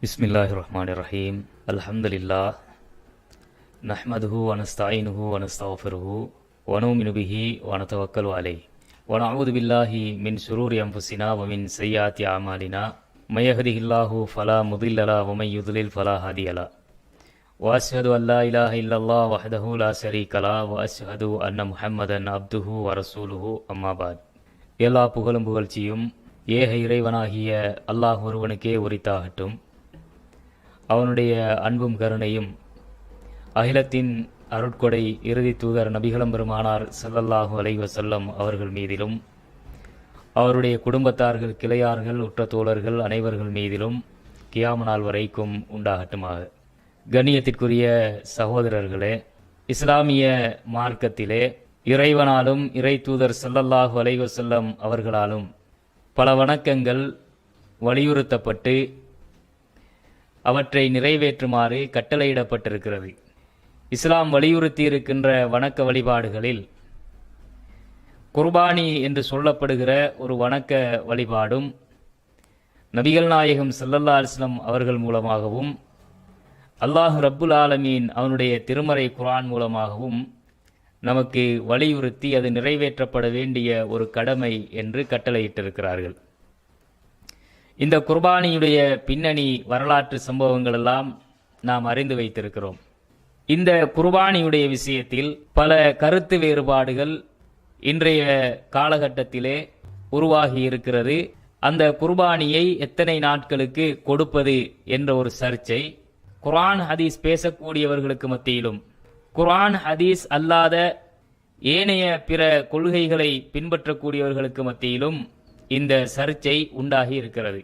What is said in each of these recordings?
பிஸ்மில்லாஹிர்ரஹ்மானிர்ரஹீம். அல்ஹம்துலில்லாஹ் நஹ்மதுஹு வ நஸ்தஈனுஹு வ நஸ்தக்ஃபிருஹு வ நுமினு பிஹி வ நதவக்கலு அலைஹி வ நஊது பில்லாஹி மின் ஷுரூரி அன்ஃபுஸினா வ மின் ஸய்யிஆத்தி அஅமாலினா மை யஹ்திஹில்லாஹு ஃபலா முதில்ல லஹு வ மை யுத்லில் ஃபலா ஹாதிய லஹு வ அஷ்ஹது அன் லா இலாஹா இல்லல்லாஹ் வஹ்தஹு லா ஷரீக லஹு வ அஷ்ஹது அன்ன முஹம்மதன் அப்துஹு வ ரசூலுஹு அம்மா பஅத். எல்லா புகழும் புகழ்ச்சியும் ஏக இறைவனாகிய அல்லாஹ் ஒருவனுக்கே உரித்தாகட்டும். அவனுடைய அன்பும் கருணையும் அகிலத்தின் அருட்கொடை இறுதி தூதர் நபிகளம் பெருமானார் ஸல்லல்லாஹு அலைஹி வஸல்லம் அவர்கள் மீதிலும் அவருடைய குடும்பத்தார்கள், கிளையார்கள், உற்ற தோழர்கள் அனைவர்கள் மீதிலும் கியாம நாள் வரைக்கும் உண்டாகட்டுமாக. கண்ணியத்திற்குரிய சகோதரர்களே, இஸ்லாமிய மார்க்கத்திலே இறைவனாலும் இறை தூதர் ஸல்லல்லாஹு அலைஹி வஸல்லம் அவர்களாலும் பல வணக்கங்கள் வலியுறுத்தப்பட்டு அவற்றை நிறைவேற்றுமாறு கட்டளையிடப்பட்டிருக்கிறது. இஸ்லாம் வலியுறுத்தி இருக்கின்ற வணக்க வழிபாடுகளில் குர்பானி என்று சொல்லப்படுகிற ஒரு வணக்க வழிபாடும் நபிகள் நாயகம் ஸல்லல்லாஹு அலைஹி வஸல்லம் அவர்கள் மூலமாகவும் அல்லாஹ் ரப்புல் ஆலமீன் அவனுடைய திருமறை குர்ஆன் மூலமாகவும் நமக்கு வலியுறுத்தி அது நிறைவேற்றப்பட வேண்டிய ஒரு கடமை என்று கட்டளையிட்டிருக்கிறார்கள். இந்த குர்பானியுடைய பின்னணி வரலாற்று சம்பவங்கள் எல்லாம் நாம் அறிந்து வைத்திருக்கிறோம். இந்த குர்பானியுடைய விஷயத்தில் பல கருத்து வேறுபாடுகள் இன்றைய காலகட்டத்திலே உருவாகி இருக்கிறது. அந்த குர்பானியை எத்தனை நாட்களுக்கு கொடுப்பது என்ற ஒரு சர்ச்சை குர்ஆன் ஹதீஸ் பேசக்கூடியவர்களுக்கு மத்தியிலும் குர்ஆன் ஹதீஸ் அல்லாத ஏனைய பிற கொள்கைகளை பின்பற்றக்கூடியவர்களுக்கு மத்தியிலும் இந்த சர்ச்சை உண்டாகி இருக்கிறது.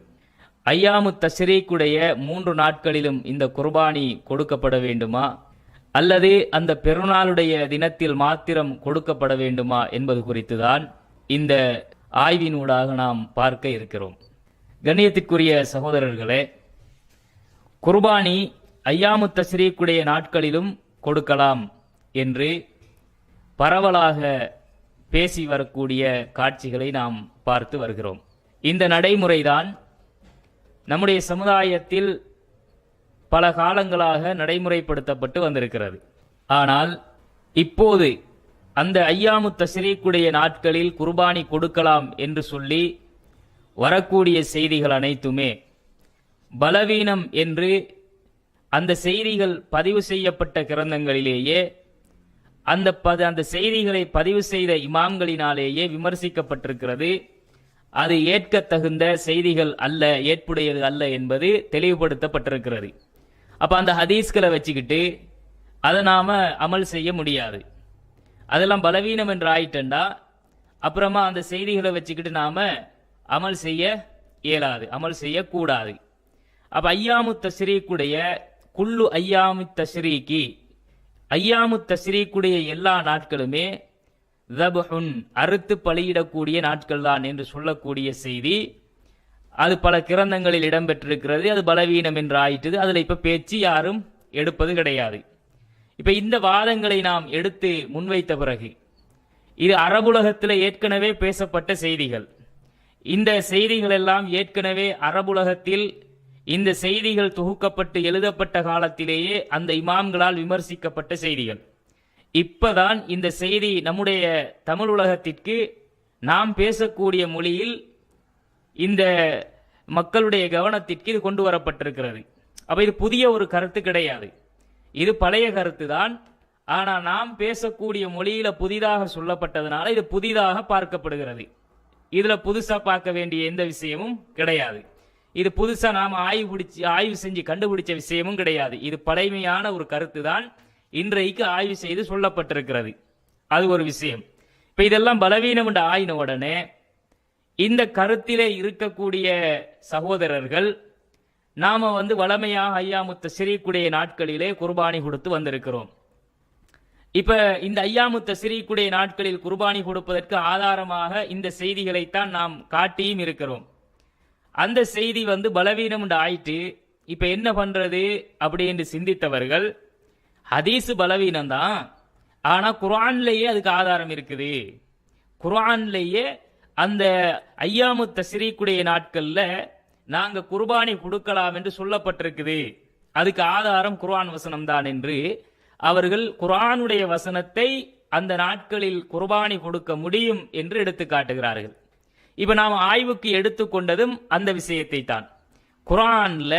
ஐயாமு தஷ்ரீக்குடைய 3 நாட்களிலும் இந்த குர்பானி கொடுக்கப்பட வேண்டுமா அல்லது அந்த பெருநாளுடைய தினத்தில் மாத்திரம் கொடுக்கப்பட வேண்டுமா என்பது குறித்துதான் இந்த ஆய்வினூடாக நாம் பார்க்க இருக்கிறோம். கண்ணியத்திற்குரிய சகோதரர்களே, குர்பானி ஐயாமு தஷ்ரீக்குடைய நாட்களிலும் கொடுக்கலாம் என்று பரவலாக பேசி வரக்கூடிய காட்சிகளை நாம் பார்த்து வருகிறோம். இந்த நடைமுறைதான் நம்முடைய சமுதாயத்தில் பல காலங்களாக நடைமுறைப்படுத்தப்பட்டு வந்திருக்கிறது. ஆனால் இப்போது அந்த ஐயாமு தஷ்ரீக்குடைய நாட்களில் குர்பானி கொடுக்கலாம் என்று சொல்லி வரக்கூடிய செய்திகள் அனைத்துமே பலவீனம் என்று அந்த செய்திகள் பதிவு செய்யப்பட்ட கிரந்தங்களிலேயே அந்த செய்திகளை பதிவு செய்த இமாம்களினாலேயே விமர்சிக்கப்பட்டிருக்கிறது. அது ஏற்கத்தகுந்த செய்திகள் அல்ல, ஏற்புடையது அல்ல என்பது தெளிவுபடுத்தப்பட்டிருக்கிறது. அப்ப அந்த ஹதீஸ்களை வச்சுக்கிட்டு அதை நாம அமல் செய்ய முடியாது. அதெல்லாம் பலவீனம் என்று ஆயிட்டா அப்புறமா அந்த செய்திகளை வச்சுக்கிட்டு நாம அமல் செய்ய இயலாது, அமல் செய்யக்கூடாது. அப்ப ஐயாமு தஷ்ரீக்குடைய குல்லு ஐயாமு தஷ்ரீகி, ஐயாமு தஷ்ரீக்குடைய எல்லா நாட்களுமே தபுன் அறுத்து பலியிடக்கூடிய நாட்கள் தான் என்று சொல்லக்கூடிய செய்தி அது பல கிரந்தங்களில் இடம்பெற்றிருக்கிறது. அது பலவீனம் என்று ஆயிட்டது. அதுல இப்ப பேச்சு யாரும் எடுப்பது கிடையாது. இப்ப இந்த வாதங்களை நாம் எடுத்து முன்வைத்த பிறகு இது அரபுலகத்தில் ஏற்கனவே பேசப்பட்ட செய்திகள். இந்த செய்திகள் எல்லாம் ஏற்கனவே அரபுலகத்தில் இந்த செய்திகள் தொகுக்கப்பட்டு எழுதப்பட்ட காலத்திலேயே அந்த இமாம்களால் விமர்சிக்கப்பட்ட செய்திகள். இப்பதான் இந்த செய்தி நம்முடைய தமிழ் உலகத்திற்கு நாம் பேசக்கூடிய மொழியில் இந்த மக்களுடைய கவனத்திற்கு இது கொண்டு வரப்பட்டிருக்கிறது. அப்ப இது புதிய ஒரு கருத்து கிடையாது, இது பழைய கருத்து தான். ஆனா நாம் பேசக்கூடிய மொழியில புதிதாக சொல்லப்பட்டதுனால இது புதிதாக பார்க்கப்படுகிறது. இதுல புதுசா பார்க்க வேண்டிய எந்த விஷயமும் கிடையாது. இது புதுசா நாம ஆய்வு செஞ்சு கண்டுபிடிச்ச விஷயமும் கிடையாது. இது பழைமையான ஒரு கருத்து தான், இன்றைக்கு ஆய்வு செய்து சொல்லப்பட்டிருக்கிறது. அது ஒரு விஷயம். இப்ப இதெல்லாம் பலவீனம் என்று ஆயின உடனே இந்த கருத்திலே இருக்கக்கூடிய சகோதரர்கள் நாம வளமையாக ஐயாமு தஷ்ரீக்குடைய நாட்களிலே குர்பானி கொடுத்து வந்திருக்கிறோம். இப்ப இந்த ஐயாமு தஷ்ரீக்குடைய நாட்களில் குர்பானி கொடுப்பதற்கு ஆதாரமாக இந்த செய்திகளைத்தான் நாம் காட்டியும் இருக்கிறோம். அந்த செய்தி பலவீனம் என்று ஆயிட்டு இப்ப என்ன பண்றது அப்படி என்று சிந்தித்தவர்கள், ஹதீஸ் பலவீனம் தான், ஆனா குர்ஆன்லயே அதுக்கு ஆதாரம் இருக்குது. குர்ஆன்லயே அந்த ஐயாமு தஷ்ரீக்குடைய நாட்கள்ல நாங்க குர்பானி கொடுக்கலாம் என்று சொல்லப்பட்டிருக்குது, அதுக்கு ஆதாரம் குர்ஆன் வசனம் தான் என்று அவர்கள் குர்ஆனுடைய வசனத்தை அந்த நாட்களில் குர்பானி கொடுக்க முடியும் என்று எடுத்து காட்டுகிறார்கள். இப்ப நாம் ஆய்வுக்கு எடுத்துக்கொண்டதும் அந்த விஷயத்தை தான். குர்ஆன்ல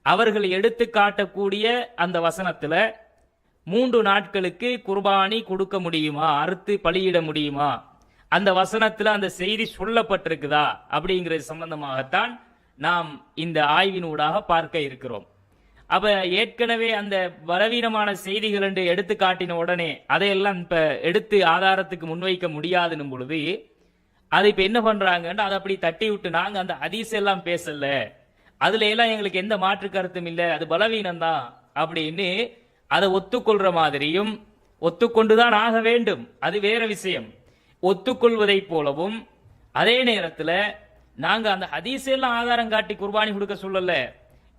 அவர்கள் எடுத்து காட்டக்கூடிய அந்த வசனத்துல 3 நாட்களுக்கு குர்பானி கொடுக்க முடியுமா, அறுத்து பலியிட முடியுமா, அந்த வசனத்துல அந்த செய்தி சொல்லப்பட்டிருக்குதா அப்படிங்கிறது சம்பந்தமாகத்தான் நாம் இந்த ஆய்வினூடாக பார்க்க இருக்கிறோம். அப்ப ஏற்கனவே அந்த பலவீனமான செய்திகள் என்று எடுத்து காட்டின உடனே அதையெல்லாம் இப்ப எடுத்து ஆதாரத்துக்கு முன்வைக்க முடியாதுன்னும் பொழுது அதை இப்ப என்ன பண்றாங்கன்னு அதை அப்படி தட்டி விட்டு, நாங்க அந்த ஹதீஸ் எல்லாம் பேசல, அதுல எல்லாம் எங்களுக்கு எந்த மாற்று கருத்தும் இல்லை, அது பலவீனம் தான் அப்படின்னு அதை ஒத்துக்கொள்ற மாதிரியும், ஒத்துக்கொண்டுதான் ஆக வேண்டும், அது வேற விஷயம், ஒத்துக்கொள்வதை போலவும் அதே நேரத்துல நாங்க அந்த ஹதீஸ் எல்லாம் ஆதாரம் காட்டி குர்பானி கொடுக்க சொல்லல,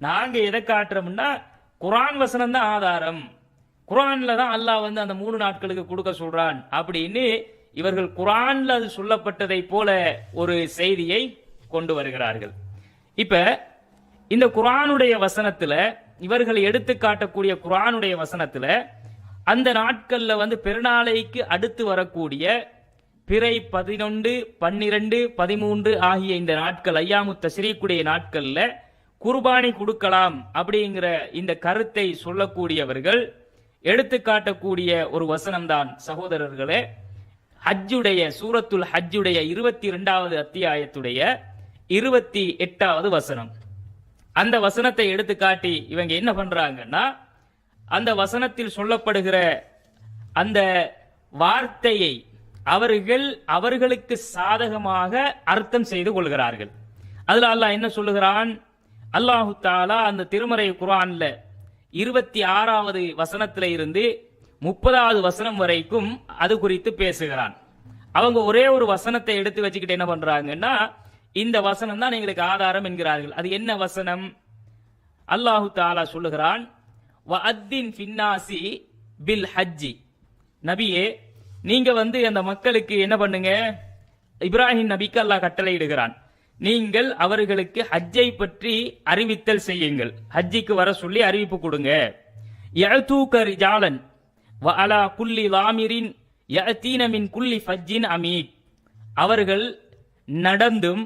நாங்க எதை காட்டுறோம்னா குர்ஆன் வசனம் தான் ஆதாரம், குர்ஆன்ல தான் அல்லாஹ் அந்த 3 நாட்களுக்கு கொடுக்க சொல்றான் அப்படின்னு இவர்கள் குர்ஆன்ல அது சொல்லப்பட்டதை போல ஒரு செய்தியை கொண்டு வருகிறார்கள். இப்ப இந்த குர்ஆனுடைய வசனத்துல, இவர்கள் எடுத்து காட்டக்கூடிய குர்ஆனுடைய வசனத்துல அந்த நாட்கள்ல பெருநாளைக்கு அடுத்து வரக்கூடிய பிறை 11, 12, 13 ஆகிய இந்த நாட்கள் ஐயாமு தஷ்ரீக்குடைய நாட்கள்ல குர்பானி கொடுக்கலாம் அப்படிங்கிற இந்த கருத்தை சொல்லக்கூடியவர்கள் எடுத்து காட்டக்கூடிய ஒரு வசனம் தான் சகோதரர்களே, ஹஜ்ஜுடைய சூரத்துல் ஹஜ்ஜுடைய 22வது அத்தியாயத்துடைய 28வது வசனம். அந்த வசனத்தை எடுத்து காட்டி இவங்க என்ன பண்றாங்கன்னா, அந்த வசனத்தில் சொல்லப்படுகிற அந்த வார்த்தையை அவர்களுக்கு சாதகமாக அர்த்தம் செய்து கொள்கிறார்கள். அதுல அல்லாஹ் என்ன சொல்லுகிறான், அல்லாஹு தஆலா அந்த திருமறை குர்ஆன்ல 26வது வசனத்தில இருந்து 30வது வசனம் வரைக்கும் அது குறித்து பேசுகிறான். அவங்க ஒரே ஒரு வசனத்தை எடுத்து வச்சுக்கிட்டு என்ன பண்றாங்கன்னா, இந்த வசனம் தான் எங்களுக்கு ஆதாரம் என்கிறார்கள். அது என்ன வசனம்? அல்லாஹு தஆலா சொல்லுகிறான், வஅத்தின் ஃபின்னாசி பில் ஹஜ்ஜி, நபியே நீங்க அந்த மக்களுக்கு என்ன பண்ணுங்க, இப்ராஹிம் நபிக்கு அல்லாஹ் கட்டளையிடுகிறான், நீங்கள் அவர்களுக்கு ஹஜ்ஜை பற்றி அறிவித்தல் செய்யுங்கள், ஹஜ்ஜிக்கு வர சொல்லி அறிவிப்பு கொடுங்க. யஅதூக ரிஜாலன் வ அலா குல்லி லாமிரின் யஅதீன மின் குல்லி ஃபஜ்ஜின் அமீக், அவர்கள் நடந்தும்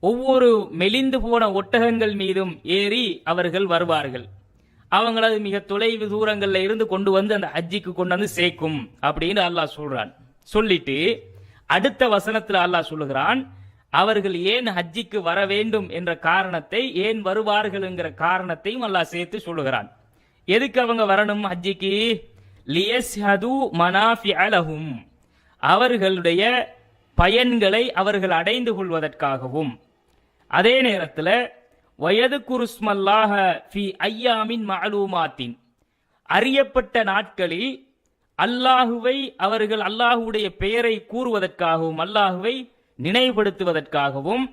ஒவ்வொரு மெலிந்து போன ஒட்டகங்கள் மீதும் ஏறி அவர்கள் வருவார்கள், அவங்களது மிக தொலைவு தூரங்கள்ல இருந்து கொண்டு அந்த ஹஜ்ஜிக்கு கொண்டு சேர்க்கும் அப்படின்னு அல்லாஹ் சொல்றான். சொல்லிட்டு அடுத்த வசனத்துல அல்லாஹ் சொல்லுகிறான், அவர்கள் ஏன் ஹஜ்ஜிக்கு வர வேண்டும் என்ற காரணத்தை, ஏன் வருவார்கள் என்கிற காரணத்தையும் அல்லாஹ் சேர்த்து சொல்லுகிறான். எதுக்கு அவங்க வரணும் ஹஜ்ஜிக்கு? லியஸ்ஹது மனாஃபிஅ லஹும், அவர்களுடைய பயன்களை அவர்கள் அடைந்து கொள்வதற்காகவும், அதே நேரத்தில் வயது குருஸ்மல்லாஹ ஃபி ஐயாமின் மஅலூமாத்தின், அறியப்பட்ட நாட்களில் அல்லாஹுவை அவர்கள் அல்லாஹுடைய பெயரை கூறுவதற்காகவும் அல்லாஹுவை நினைவுபடுத்துவதற்காகவும்,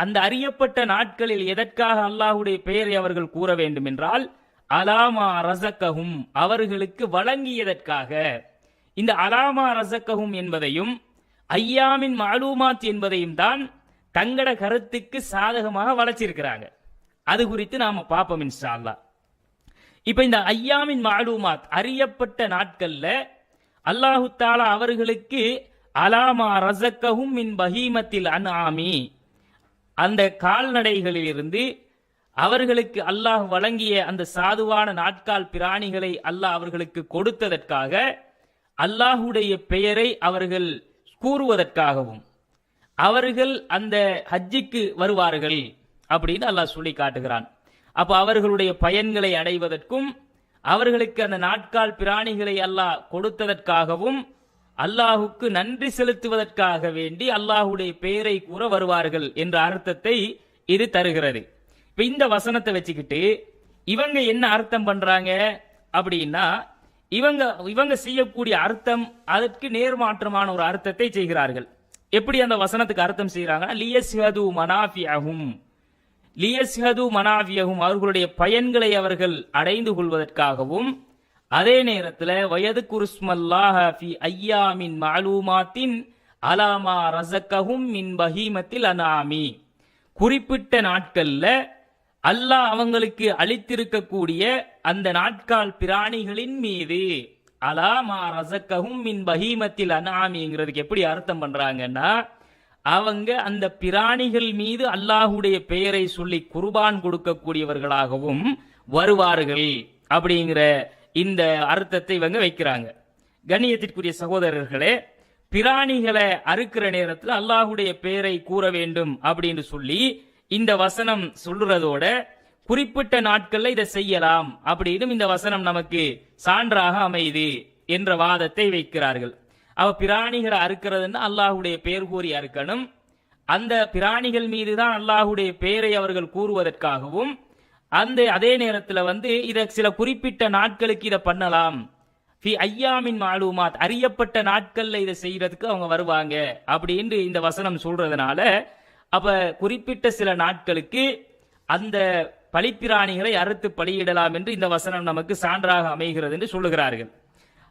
அந்த அறியப்பட்ட நாட்களில் எதற்காக அல்லாஹுடைய பெயரை அவர்கள் கூற வேண்டும் என்றால் அலாமா ரஸக்கஹும், அவர்களுக்கு வழங்கியதற்காக. இந்த அலாமா ரஸக்கஹும் என்பதையும் ஐயாமின் மஅலூமாத் என்பதையும் தான் தங்கட கருத்துக்கு சாதகமாக வளைச்சிருக்கிறாங்க. அது குறித்து நாம பார்ப்போம் இன்ஷா அல்லாஹ். இப்ப இந்த ஐயாமின் மஅலூமாத் அறியப்பட்ட நாட்கள்ல அல்லாஹு தஆலா அவர்களுக்கு அலாமா ரஸக்கஹும் மின் பஹீமத்தில் அன்ஆமி, அந்த கால்நடைகளில் இருந்து அவர்களுக்கு அல்லாஹ் வழங்கிய அந்த சாதுவான நாட்கால் பிராணிகளை அல்லாஹ் அவர்களுக்கு கொடுத்ததற்காக, அல்லாஹுடைய பெயரை அவர்கள் கூறுவதற்காகவும் அவர்கள் அந்த ஹஜ்ஜிக்கு வருவார்கள் அப்படின்னு அல்லாஹ் சொல்லி காட்டுகிறான். அப்ப அவர்களுடைய பயன்களை அடைவதற்கும் அவர்களுக்கு அந்த நாட்கால் பிராணிகளை அல்லாஹ் கொடுத்ததற்காகவும் அல்லாஹுக்கு நன்றி செலுத்துவதற்காக வேண்டி அல்லாஹுடைய பெயரை கூற வருவார்கள் என்ற அர்த்தத்தை இது தருகிறது. இப்ப இந்த வசனத்தை வச்சுக்கிட்டு இவங்க என்ன அர்த்தம் பண்றாங்க அப்படின்னா, இவங்க செய்யக்கூடிய அர்த்தம் அதற்கு நேர்மாற்றமான ஒரு அர்த்தத்தை செய்கிறார்கள். எப்படி அந்த வசனத்துக்கு அர்த்தம் செய்யறாங்கன்னா, லியஸ்ஹது மனாஃபியஹும், லியஸ்ஹது மனாஃபியஹும், அவர்களுடைய பயன்களை அவர்கள் அடைந்து கொள்வதற்காகவும், அதே நேரத்தில் வயது குருஸ்மல்லாஹ ஃபி ஐயாமின் மஅலூமாத்தின் அலாமா ரஸக்கஹும் மின் பஹீமத்தில் அன்ஆமி, குறிப்பிட்ட நாட்கள்ல அல்லாஹ் அவங்களுக்கு அளித்திருக்கக்கூடிய அந்த நாட்கால் பிராணிகளின் மீது அலாமா ரசக்கஹும் மின் பஹீமத்தில் அன்ஆமிங்கிறதுக்கு எப்படி அர்த்தம் பண்றாங்கன்னா, அவங்க அந்த பிராணிகள் மீது அல்லாஹுடைய பெயரை சொல்லி குர்பான் கொடுக்கக்கூடியவர்களாகவும் வருவார்கள் அப்படிங்கிற இந்த அர்த்தத்தை இவங்க வைக்கிறாங்க. கண்ணியத்திற்குரிய சகோதரர்களே, பிராணிகளை அறுக்கிற நேரத்தில் அல்லாஹுடைய பெயரை கூற வேண்டும் அப்படின்னு சொல்லி இந்த வசனம் சொல்றதோட குறிப்பிட்ட நாட்கள்ல இதை செய்யலாம் அப்படின்னு இந்த வசனம் நமக்கு சான்றாக அமைது என்ற வாதத்தை வைக்கிறார்கள். அவ பிராணிகளை அறுக்கிறதுன்னா அல்லாஹுடைய பெயர் கூறி அறுக்கணும். அந்த பிராணிகள் மீதுதான் அல்லாஹுடைய பெயரை அவர்கள் கூறுவதற்காகவும் அதே நேரத்தில் இதை சில குறிப்பிட்ட நாட்களுக்கு இதை பண்ணலாம். ஐயாமின் மாலூமாத், அறியப்பட்ட நாட்கள்ல இதை செய்யறதுக்கு அவங்க வருவாங்க அப்படின்னு இந்த வசனம் சொல்றதுனால, அப்ப குறிப்பிட்ட சில நாட்களுக்கு அந்த பலிப்பிராணிகளை அறுத்து பலியிடலாம் என்று இந்த வசனம் நமக்கு சான்றாக அமைகிறது என்று சொல்லுகிறார்கள்.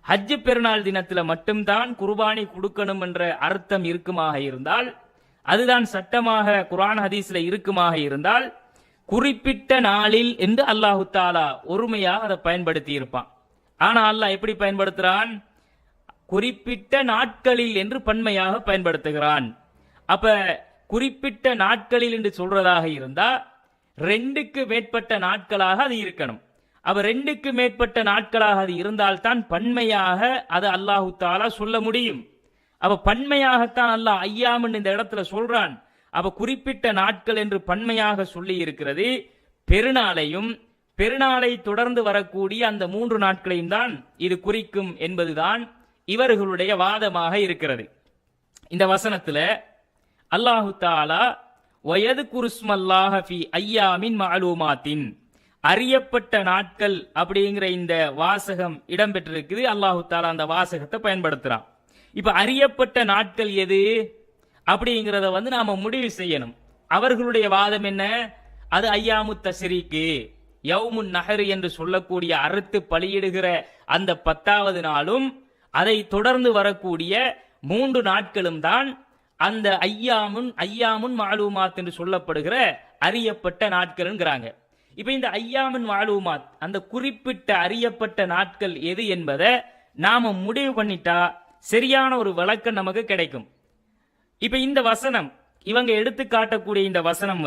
ஹஜ் பெருநாள் தினத்துல மட்டும்தான் குர்பானி கொடுக்கணும் என்ற அர்த்தம் இருக்குமாக இருந்தால், அதுதான் சட்டமாக குர்ஆன் ஹதீஸ்ல இருக்குமாக இருந்தால், குறிப்பிட்ட நாளில் என்று அல்லாஹு தாலா ஒருமையாக அதை பயன்படுத்தி இருப்பான். ஆனா அல்லாஹ் எப்படி பயன்படுத்துறான்? குறிப்பிட்ட நாட்களில் என்று பன்மையாக பயன்படுத்துகிறான். அப்ப குறிப்பிட்ட நாட்களில் என்று சொல்றதாக இருந்தா 2க்கு மேற்பட்ட நாட்களாக அது இருக்கணும். அப்ப 2க்கு மேற்பட்ட நாட்களாக அது இருந்தால்தான் பன்மையாக அது அல்லாஹு தாலா சொல்ல முடியும். அப்ப பன்மையாகத்தான் அல்லாஹ் ஐயாமன் இந்த இடத்துல சொல்றான். அப்ப குறிப்பிட்ட நாட்கள் என்று பன்மையாக சொல்லி இருக்கிறது. பெருநாளையும் பெருநாளை தொடர்ந்து வரக்கூடிய அந்த 3 நாட்களையும் தான் இது குறிக்கும் என்பதுதான் இவர்களுடைய வாதமாக இருக்கிறது. இந்த வசனத்துல அல்லாஹு தாலா வயது குருஸ்மல்லாஹ ஃபி ஐயாமின் மஅலூமாத்தின், அறியப்பட்ட நாட்கள் அப்படிங்கிற இந்த வாசகம் இடம்பெற்றிருக்குது. அல்லாஹு தாலா அந்த வாசகத்தை பயன்படுத்துறான். இப்ப அறியப்பட்ட நாட்கள் எது அப்படிங்கிறத நாம முடிவு செய்யணும். அவர்களுடைய வாதம் என்ன? அது ஐயாமு தஷ்ரீக்கு, யௌமுன் நஹர் என்று சொல்லக்கூடிய அறுத்து பலியிடுகிற அந்த 10வது நாளும் அதை தொடர்ந்து வரக்கூடிய 3 நாட்களும் தான் அந்த ஐயாமுன் மாலூமாத் என்று சொல்லப்படுகிற அறியப்பட்ட நாட்கள்ங்கிறாங்க. இப்ப இந்த ஐயாமுன் மாலூமாத், அந்த குறிப்பிட்ட அறியப்பட்ட நாட்கள் எது என்பதை நாம முடிவு பண்ணிட்டா சரியான ஒரு விளக்கம் நமக்கு கிடைக்கும். இப்ப இந்த வசனம், இவங்க எடுத்து காட்டக்கூடிய இந்த வசனம்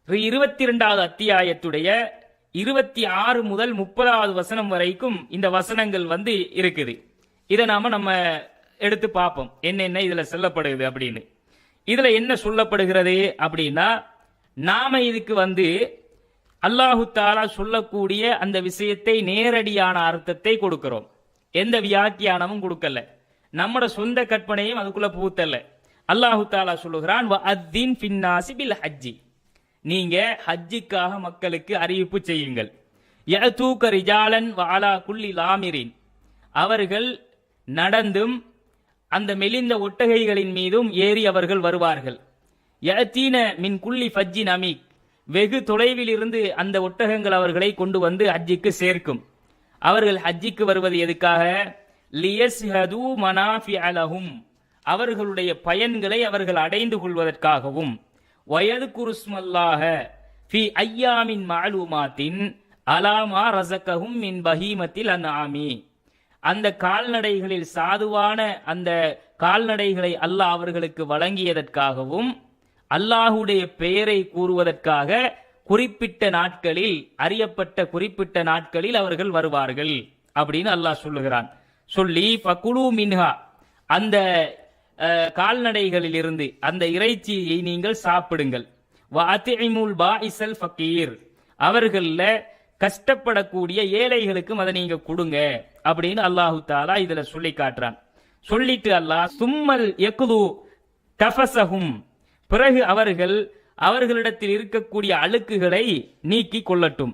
22வது அத்தியாயத்துடைய 26 முதல் 30வது வசனம் வரைக்கும் இந்த வசனங்கள் இருக்குது. இதை நம்ம எடுத்து பார்ப்போம் என்னென்ன இதுல சொல்லப்படுகிறது அப்படின்னு. இதுல என்ன சொல்லப்படுகிறது அப்படின்னா, நாம இதுக்கு அல்லாஹு தாலா சொல்லக்கூடிய அந்த விஷயத்தை நேரடியான அர்த்தத்தை கொடுக்கிறோம். எந்த வியாக்கியானமும் கொடுக்கல, நம்மட சொந்த கற்பனையும் அதுக்குள்ள புகுத்தல்ல. அல்லாஹு தாலா சொல்லுகிறான், வஅத்தின் ஃபின்னாஸி பில் ஹஜ்ஜி, நீங்க ஹஜ்ஜுக்காக மக்களுக்கு அறிவிப்பு செய்யுங்கள். யஅதூக ரிஜாலன் வஅலா குல்லி லாமிரின், அவர்கள் நடந்தும் அந்த மெலிந்த ஒட்டகைகளின் மீதும் ஏறி அவர்கள் வருவார்கள். யஅதீன மின் குல்லி ஃபஜ்ஜின் அமீக், வெகு தொலைவில் இருந்து அந்த ஒட்டகங்கள் அவர்களை கொண்டு ஹஜ்ஜுக்கு சேர்க்கும். அவர்கள் ஹஜ்ஜுக்கு வருவது எதுக்காக? லியஸ்ஹது மனாஃபிஅ லஹும், அவர்களுடைய பயன்களை அவர்கள் அடைந்து கொள்வதற்காகவும். வயதுகுருஸ்மல்லாஹ ஃபி ஐயாமின் மஅலூமாத்தின் அலாமா ரஸகஹும் மின் பஹீமத்தில் அன்ஆமி, அந்த கால்நடைகளில் சாதுவான அந்த கால்நடைகளை அல்லாஹ் அவர்களுக்கு வழங்கியதற்காகவும் அல்லாஹுடைய பெயரை கூறுவதற்காக குறிப்பிட்ட நாட்களில், அறியப்பட்ட குறிப்பிட்ட நாட்களில் அவர்கள் வருவார்கள் அப்படின்னு அல்லாஹ் சொல்லுகிறான். சொல்லி ஃபகுலு மின்ஹா, அந்த கால்நடைகளில் இருந்து அந்த இறைச்சியை நீங்கள் சாப்பிடுங்கள். வஅத்இமுல் பாஇஸல் ஃபகீர், அவர்கள கஷ்டப்படக்கூடிய ஏழைகளுக்கும் அதை நீங்க கொடுங்க அப்படின்னு அல்லாஹு தாலா இதுல சொல்லி காட்டுறான். சொல்லிட்டு அல்லாஹ் சும்மல் யக்லு தஃபஸஹும், பிறகு அவர்கள் அவர்களிடத்தில் இருக்கக்கூடிய அழுக்குகளை நீக்கி கொள்ளட்டும்.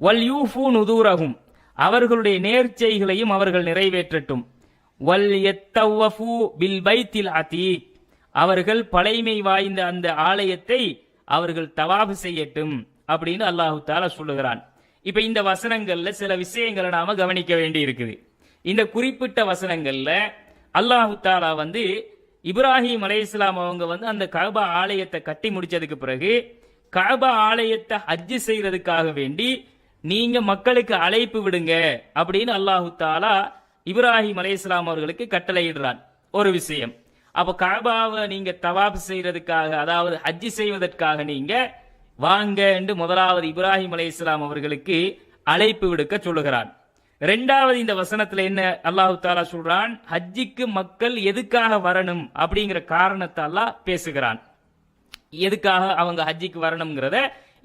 வல் யூஃபு நுதூரஹும், அவர்களுடைய நேர்ச்சைகளையும் அவர்கள் நிறைவேற்றட்டும். வல் யத்தவஃபு பில் பைத்தில் அதீக், அவர்கள் பழைமை வாய்ந்த அந்த ஆலயத்தை அவர்கள் தவாஃப் செய்யட்டும் அப்படின்னு அல்லாஹு தாலா சொல்லுகிறான். இப்ப இந்த வசனங்கள்ல சில விஷயங்களை நாம கவனிக்க வேண்டி இருக்குது. இந்த குறிப்பிட்ட வசனங்கள்ல அல்லாஹு தாலா இப்ராஹிம் அலைஹிஸ்ஸலாம் அவங்க வந்து அந்த கஅபா ஆலயத்தை கட்டி முடிச்சதுக்கு பிறகு கஅபா ஆலயத்தை ஹஜ் செய்யறதுக்காக வேண்டி நீங்க மக்களுக்கு அழைப்பு விடுங்க அப்படின்னு அல்லாஹு தாலா இப்ராஹிம் அலைஹிஸ்ஸலாம் அவர்களுக்கு கட்டளையிடுறான். ஒரு விஷயம், அப்ப கஅபாவை நீங்க தவாப் செய்யறதுக்காக, அதாவது ஹஜ் செய்வதற்காக நீங்க வாங்க என்று முதலாவது இப்ராஹிம் அலைஹிஸ்ஸலாம் அவர்களுக்கு அழைப்பு விடுக்க சொல்லுகிறான். இரண்டாவது இந்த வசனத்துல என்ன அல்லாஹு தாலா சொல்றான், ஹஜ்ஜிக்கு மக்கள் எதுக்காக வரணும் அப்படிங்கிற காரணத்தை அல்லாஹ் பேசுகிறான். எதுக்காக அவங்க ஹஜ்ஜிக்கு வரணும்ங்கிறத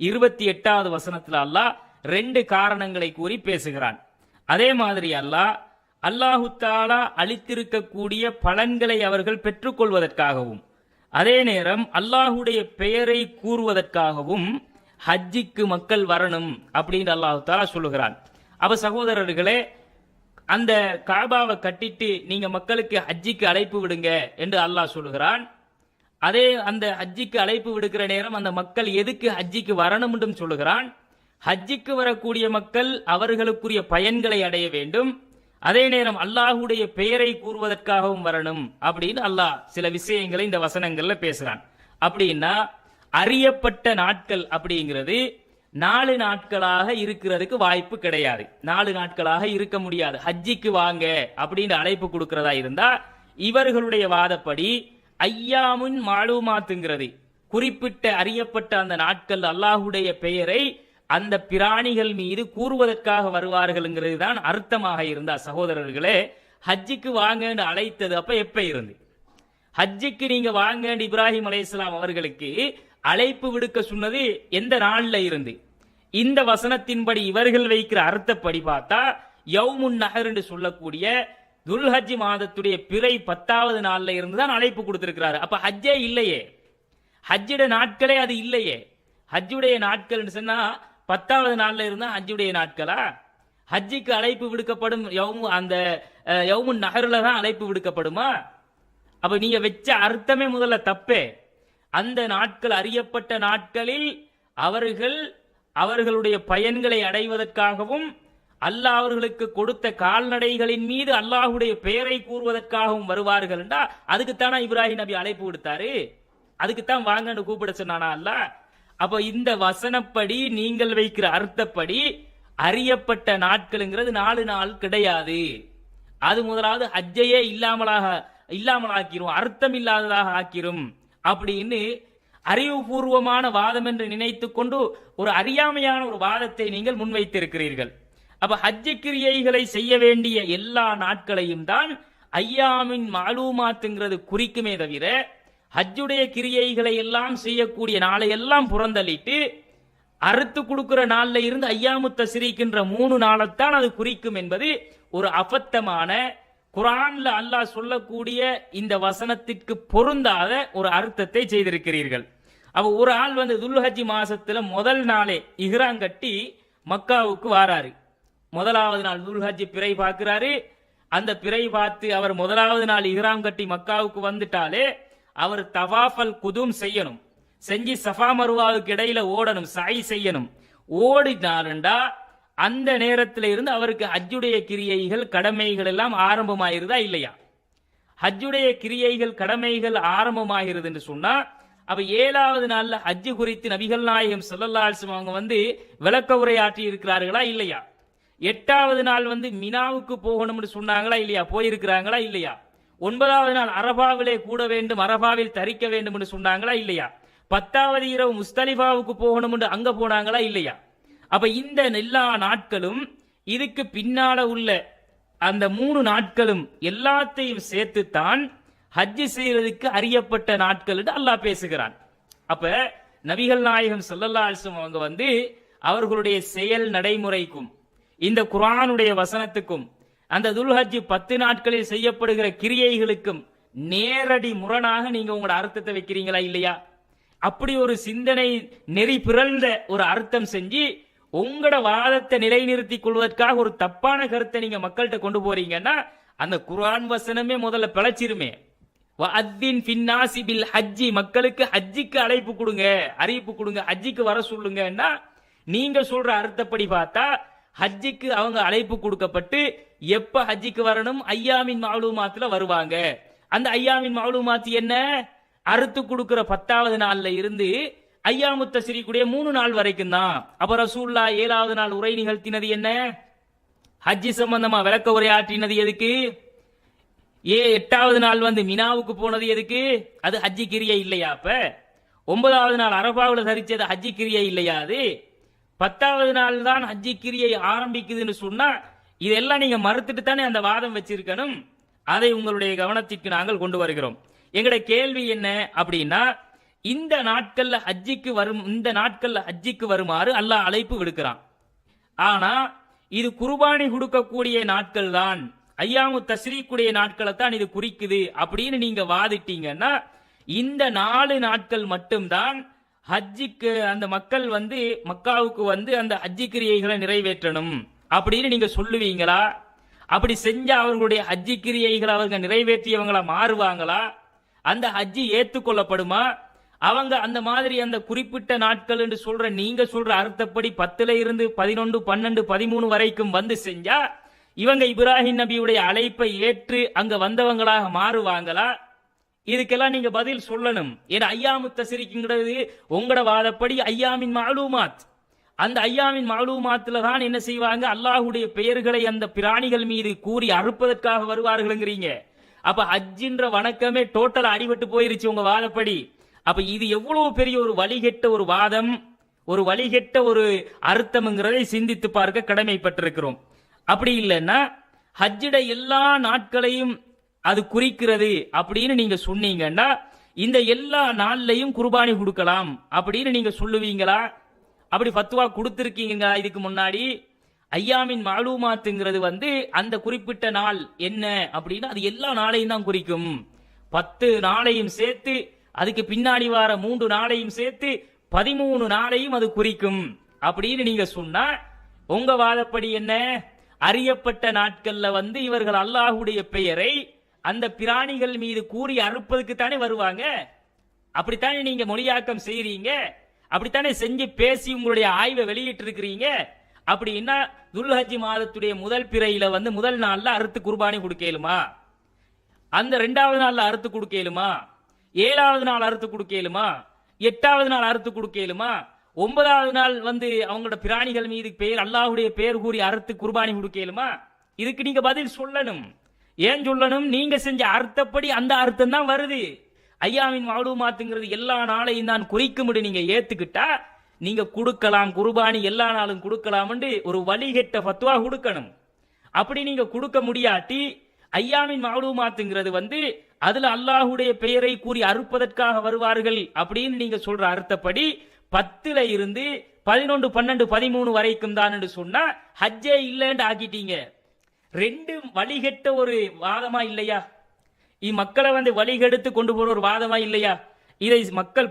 28வது வசனத்துல அல்லாஹ் 2 காரணங்களை கூறி பேசுகிறான். அதே மாதிரி அல்லாஹு தாலா அளித்திருக்கக்கூடிய பலன்களை அவர்கள் பெற்றுக்கொள்வதற்காகவும், அதே நேரம் அல்லாஹுடைய பெயரை கூறுவதற்காகவும் ஹஜ்ஜிக்கு மக்கள் வரணும் அப்படின்னு அல்லாஹு தாலா சொல்லுகிறான். அப்ப சகோதரர்களே, அந்த கஅபாவை கட்டிட்டு நீங்க மக்களுக்கு ஹஜ்ஜிக்கு அழைப்பு விடுங்க என்று அல்லாஹ் சொல்லுகிறான். அதே அந்த ஹஜ்ஜிக்கு அழைப்பு விடுக்கிற நேரம் அந்த மக்கள் எதுக்கு ஹஜ்ஜிக்கு வரணும் என்றும் சொல்லுகிறான். ஹஜ்ஜிக்கு வரக்கூடிய மக்கள் அவர்களுக்குரிய பயன்களை அடைய வேண்டும், அதே நேரம் அல்லாஹுடைய பெயரை கூறுவதற்காகவும் வரணும் அப்படின்னு அல்லாஹ் சில விஷயங்களை இந்த வசனங்கள்ல பேசுறான். அப்படின்னா அறியப்பட்ட நாட்கள் அப்படிங்கிறது 4 நாட்களாக இருக்கிறதுக்கு வாய்ப்பு கிடையாது. 4 நாட்களாக இருக்க முடியாது. ஹஜ்ஜிக்கு வாங்க அப்படின்னு அழைப்பு கொடுக்கிறதா இருந்தா இவர்களுடைய வாதப்படி ஐயாமுன் மாலூமாத்துங்கிறது குறிப்பிட்ட அறியப்பட்ட அந்த நாட்கள் அல்லாஹுடைய பெயரை அந்த பிராணிகள் மீது கூறுவதற்காக வருவார்கள்ங்கிறது தான் அர்த்தமாக இருந்தா சகோதரர்களே, ஹஜ்ஜிக்கு வாங்கன்னு அழைத்தது அப்ப எப்ப இருந்து? ஹஜ்ஜிக்கு நீங்க வாங்கன்னு இப்ராஹிம் அலைஹிஸ்ஸலாம் அவர்களுக்கு அழைப்பு விடுக்க சொன்னது எந்த நாள்ல இருந்து? இந்த வசனத்தின்படி இவர்கள் வைக்கிற அர்த்தப்படி பார்த்தா யௌமுன் நஹர் என்று சொல்லக்கூடிய துல்ஹஜ் மாதத்துடைய பிறை 10வது நாள்ல இருந்து தான் அழைப்பு கொடுத்திருக்கிறாரு. அப்ப ஹஜ்ஜே இல்லையே, ஹஜ்ஜுடைய நாட்களே அது இல்லையே. ஹஜ்ஜுடைய நாட்கள் சொன்னா 10வது நாள்ல இருந்தா ஹஜ்ஜுடைய நாட்களா? ஹஜ்ஜிக்கு அழைப்பு விடுக்கப்படும் அந்த யௌமுன் நஹர்ல தான் அழைப்பு விடுக்கப்படுமா? அப்ப நீங்க வச்ச அர்த்தமே முதல்ல தப்பே. அந்த நாட்கள் அறியப்பட்ட நாட்களில் அவர்கள் அவர்களுடைய பயன்களை அடைவதற்காகவும் அல்லாஹ் அவர்களுக்கு கொடுத்த கால்நடைகளின் மீது அல்லாஹுடைய பெயரை கூறுவதற்காகவும் வருவார்கள் என்றா அதுக்குத்தானா இப்ராஹிம் நபி அழைப்பு விடுத்தாரு? அதுக்குத்தான் வாங்கன்னு கூப்பிட சொன்னானா அல்லாஹ்? அப்ப இந்த வசனப்படி நீங்கள் வைக்கிற அர்த்தப்படி அறியப்பட்ட நாட்கள்ங்கிறது 4 நாள் கிடையாது. அது முதலாவது ஹஜ்ஜையே இல்லாமலாக்கிரும், அர்த்தம் இல்லாததாக ஆக்கிரும் அப்படின்னு அறிவுபூர்வமான வாதம் என்று நினைத்து கொண்டு ஒரு அறியாமையான ஒரு வாதத்தை நீங்கள் முன்வைத்திருக்கிறீர்கள். அப்ப ஹஜ்ஜு கிரியைகளை செய்ய வேண்டிய எல்லா நாட்களையும் தான் ஐயாமின் மாலூமாத்துங்கிறது குறிக்குமே தவிர ஹஜ்ஜுடைய கிரியைகளை எல்லாம் செய்யக்கூடிய நாளை எல்லாம் புறந்தள்ளிட்டு அறுத்து கொடுக்கிற நாள்ல இருந்து ஐயாமு தஸ்ரீக்கின்ற 3 நாளைத்தான் அது குறிக்கும் என்பது ஒரு அபத்தமான, குர்ஆன்ல அல்லாஹ் சொல்லக்கூடிய இந்த வசனத்திற்கு பொருந்தாத ஒரு அர்த்தத்தை செய்திருக்கிறீர்கள். அப்ப ஒரு ஆள் வந்து துல்ஹஜ் மாசத்துல முதல் நாளே இஹ்ராம் கட்டி மக்காவுக்கு வாராரு. முதலாவது நாள் துல்ஹஜ் பிறை பார்க்கிறாரு. அந்த பிறை பார்த்து அவர் முதலாவது நாள் இஹ்ராம் கட்டி மக்காவுக்கு வந்துட்டாலே அவர் தவாஃபல் குதும் செய்யணும். செஞ்சு சஃபா மருவாவுக்கு இடையில ஓடணும், சாய் செய்யணும். ஓடினாருண்டா அந்த நேரத்தில் இருந்து அவருக்கு ஹஜ்ஜுடைய கிரியைகள் கடமைகள் எல்லாம் ஆரம்பமாயிருதா இல்லையா? ஹஜ்ஜுடைய கிரியைகள் கடமைகள் ஆரம்பமாகிறது என்று சொன்னா அப்ப 7வது நாள்ல ஹஜ்ஜு குறித்து நபிகள் நாயகம் ஸல்லல்லாஹு அலைஹி வஸல்லம் அவங்க வந்து விளக்க உரையாற்றி இருக்கிறார்களா இல்லையா? 8வது நாள் வந்து மினாவுக்கு போகணும்னு சொன்னாங்களா இல்லையா? போயிருக்கிறாங்களா இல்லையா? 9வது நாள் அரபாவிலே கூட வேண்டும், அரபாவில் தரிக்க வேண்டும் என்று சொன்னாங்களா இல்லையா? 10வது இரவு முஸ்தலிஃபாவுக்கு போகணும் என்று அங்க போனாங்களா இல்லையா? அப்ப இந்த எல்லா நாட்களும் இதுக்கு பின்னால உள்ள அந்த 3 நாட்களும் எல்லாத்தையும் சேர்த்துத்தான் ஹஜ்ஜு செய்யறதுக்கு அறியப்பட்ட நாட்கள் என்று அல்லாஹ் பேசுகிறான். அப்ப நபிகள் நாயகம் ஸல்லல்லாஹு அலைஹி வஸல்லம் அவங்க வந்து அவர்களுடைய செயல் நடைமுறைக்கும் இந்த குர்ஆனுடைய வசனத்துக்கும் அந்த துல்ஹஜ் 10 நாட்களில் செய்யப்படுகிற கிரியைகளுக்கும் நேரடி முரணாக நீங்க உங்களோட அர்த்தத்தை வைக்கிறீங்களா இல்லையா? அப்படி ஒரு சிந்தனை நெறி பிறழ்ந்த ஒரு அர்த்தம் செஞ்சு உங்களோட வாதத்தை நிலைநிறுத்திக் கொள்வதற்காக ஒரு தப்பான கருத்தை நீங்க மக்கள்கிட்ட கொண்டு போறீங்கன்னா அந்த குர்ஆன் வசனமே முதல்ல பிழைச்சிருமே. வஅத்தின் ஃபின்னாஸி பில் ஹஜ்ஜி, மக்களுக்கு ஹஜ்ஜிக்கு அழைப்பு கொடுங்க, அறிவிப்பு கொடுங்க, ஹஜ்ஜிக்கு வர சொல்லுங்கன்னா நீங்க சொல்ற அர்த்தப்படி பார்த்தா ஹஜ்ஜிக்கு அவங்க அழைப்பு கொடுக்கப்பட்டு எப்ப ஹஜ்ஜிக்கு வரணும் ஐயாமின் மாலூமாத்துல வருவாங்க. அந்த ஐயாமின் மஅலூமாத் என்ன? அறுத்து கொடுக்கிற 10வது நாள்ல இருந்து ஐயாமு தஸ்ரீக்குடைய 3 நாள் வரைக்கும் தான். அப்ப ரசூலுல்லாஹ் 7வது நாள் உரை நிகழ்த்தினது என்ன? ஹஜ்ஜி சம்பந்தமா விளக்க உரையாற்றினது எதுக்கு? 8வது நாள் வந்து மினாவுக்கு போனது எதுக்கு? அது ஹஜ்ஜி கிரியை இல்லையா? அப்ப 9வது நாள் அரபாவில் தரிச்சது ஹஜ்ஜி கிரியை இல்லையா? அது 10வது நாள் தான் ஹஜ்ஜி கிரியை ஆரம்பிக்குதுன்னு சொன்னா இதெல்லாம் நீங்க மறுத்துட்டு தானே அந்த வாதம் வச்சிருக்கணும். அதை உங்களுடைய கவனத்திற்கு நாங்கள் கொண்டு வருகிறோம். எங்களுடைய கேள்வி என்ன அப்படின்னா, இந்த நாட்கள்ல ஹஜ்ஜிக்கு வருமாறு அல்லாஹ் அழைப்பு விடுக்கிறான். ஆனா இது குர்பானி கொடுக்கக்கூடிய நாட்கள் தான், ஐயாமு தஸ்ரீக்குடைய நாட்களை தான் இது குறிக்குது அப்படின்னு நீங்க வாதிட்டீங்கன்னா, இந்த 4 நாட்கள் மட்டும்தான் ஹஜ்ஜிக்கு அந்த மக்கள் வந்து மக்காவுக்கு வந்து அந்த ஹஜ்ஜி கிரியைகளை நிறைவேற்றணும் அப்படின்னு நீங்க சொல்லுவீங்களா? அப்படி செஞ்சா அவர்களுடைய ஹஜ்ஜி கிரியைகளை அவங்க நிறைவேற்றியவங்களா மாறுவாங்களா? அந்த ஹஜ்ஜி ஏத்துக்கொள்ளப்படுமா? அவங்க அந்த மாதிரி அந்த குறிப்பிட்ட நாட்கள் என்று சொல்ற நீங்க சொல்ற அர்த்தப்படி 10ல இருந்து 11, 12, 13 வரைக்கும் வந்து செஞ்சா இவங்க இப்ராஹிம் நபியுடைய அழைப்பை ஏற்று அங்க வந்தவங்களாக மாறுவாங்களா? இதுக்கெல்லாம் நீங்க பதில் சொல்லணும். ஏன்னா ஐயாமு தஸ்ரீக்குங்கிறது உங்களோட வாதப்படி ஐயாமின் மஅலூமாத். அந்த ஐயாமின் மஅலூமாத்துல தான் என்ன செய்வாங்க? அல்லாஹ்வுடைய பெயர்களை அந்த பிராணிகள் மீது கூறி அறுப்பதற்காக வருவார்கள்ங்கிறீங்க. அப்ப ஹஜ்ஜின்ற வணக்கமே டோட்டல் அடிபட்டு போயிருச்சு உங்க வாதப்படி. அப்ப இது எவ்வளவு பெரிய ஒரு வழிகெட்ட ஒரு வாதம், ஒரு வழிகெட்ட ஒரு அர்த்தம்ங்கிறதை சிந்தித்து பார்க்க கடமைப்பட்டிருக்கிறோம். அப்படி இல்லைன்னா ஹஜ்ஜிட எல்லா நாட்களையும் அது குறிக்கிறது அப்படின்னு நீங்க சொன்னீங்கன்னா இந்த எல்லா நாள்லையும் குர்பானி கொடுக்கலாம் அப்படின்னு நீங்க சொல்லுவீங்களா? அப்படி ஃபத்வா கொடுத்திருக்கீங்க இதுக்கு முன்னாடி? ஐயாமின் மஅலூமாத்துங்கிறது வந்து அந்த குறிப்பிட்ட நாள் என்ன அப்படின்னா அது எல்லா நாளையும் தான் குறிக்கும். 10 நாளையும் சேர்த்து அதுக்கு பின்னாடி வார 3 நாளையும் சேர்த்து 13 நாளையும் அது குறிக்கும் அப்படின்னு நீங்க சொன்னா உங்க வாதப்படி என்ன? அறியப்பட்ட நாட்கள்ல வந்து இவர்கள் அல்லாஹ்வுடைய பெயரை அந்த பிராணிகள் மீது கூறி அறுப்பதுக்கு தானே வருவாங்க. அப்படித்தானே நீங்க மொழியாக்கம் செய்றீங்க, அப்படித்தானே செஞ்சு பேசி உங்களுடைய ஆய்வை வெளியிட்டு இருக்கிறீங்க. அப்படின்னா துல்ஹஜ் மாதத்துடைய முதல் பிறையில வந்து முதல் நாள்ல அறுத்து குர்பானி கொடுக்கலுமா? அந்த 2வது நாள்ல அறுத்து கொடுக்கலுமா? 7வது நாள் அறுத்து கொடுக்கலுமா? 8வது நாள் அறுத்து கொடுக்கலுமா? 9வது நாள் வந்து அவங்களோட பிராணிகள் மீது பெயர் அல்லாஹ்வுடைய பெயர் கூறி அறுத்து குர்பானி கொடுக்கலுமா? இதுக்கு நீங்க பதில் சொல்லணும். ஏன் சொல்லணும்? நீங்க செஞ்ச அர்த்தப்படி அந்த அர்த்தம் தான் வருது. ஐயாமின் மஅலூமாத்துங்கிறது எல்லா நாளையும் தான் குறிக்கும். நீங்க ஏத்துக்கிட்டா நீங்க கொடுக்கலாம், குர்பானி எல்லா நாளும் கொடுக்கலாம் ஒரு வழிகெட்ட ஃபத்வா கொடுக்கணும். அப்படி நீங்க கொடுக்க முடியாட்டி ஐயாமின் மஅலூமாத்துங்கிறது வந்து அதுல அல்லாஹ்வுடைய பெயரை கூறி அறுப்பதற்காக வருவார்கள் அப்படின்னு நீங்க சொல்ற அர்த்தப்படி 10ல இருந்து 11, 12, 13 வரைக்கும் தான் சொன்னா ஹஜ்ஜே இல்லைன்னு ஆக்கிட்டீங்க. 2 வழிகெட்ட ஒரு வாதமா இல்லையா? மக்களை வந்து வழிகெடுத்து கொண்டு போற ஒரு வாதமா இல்லையா? இதை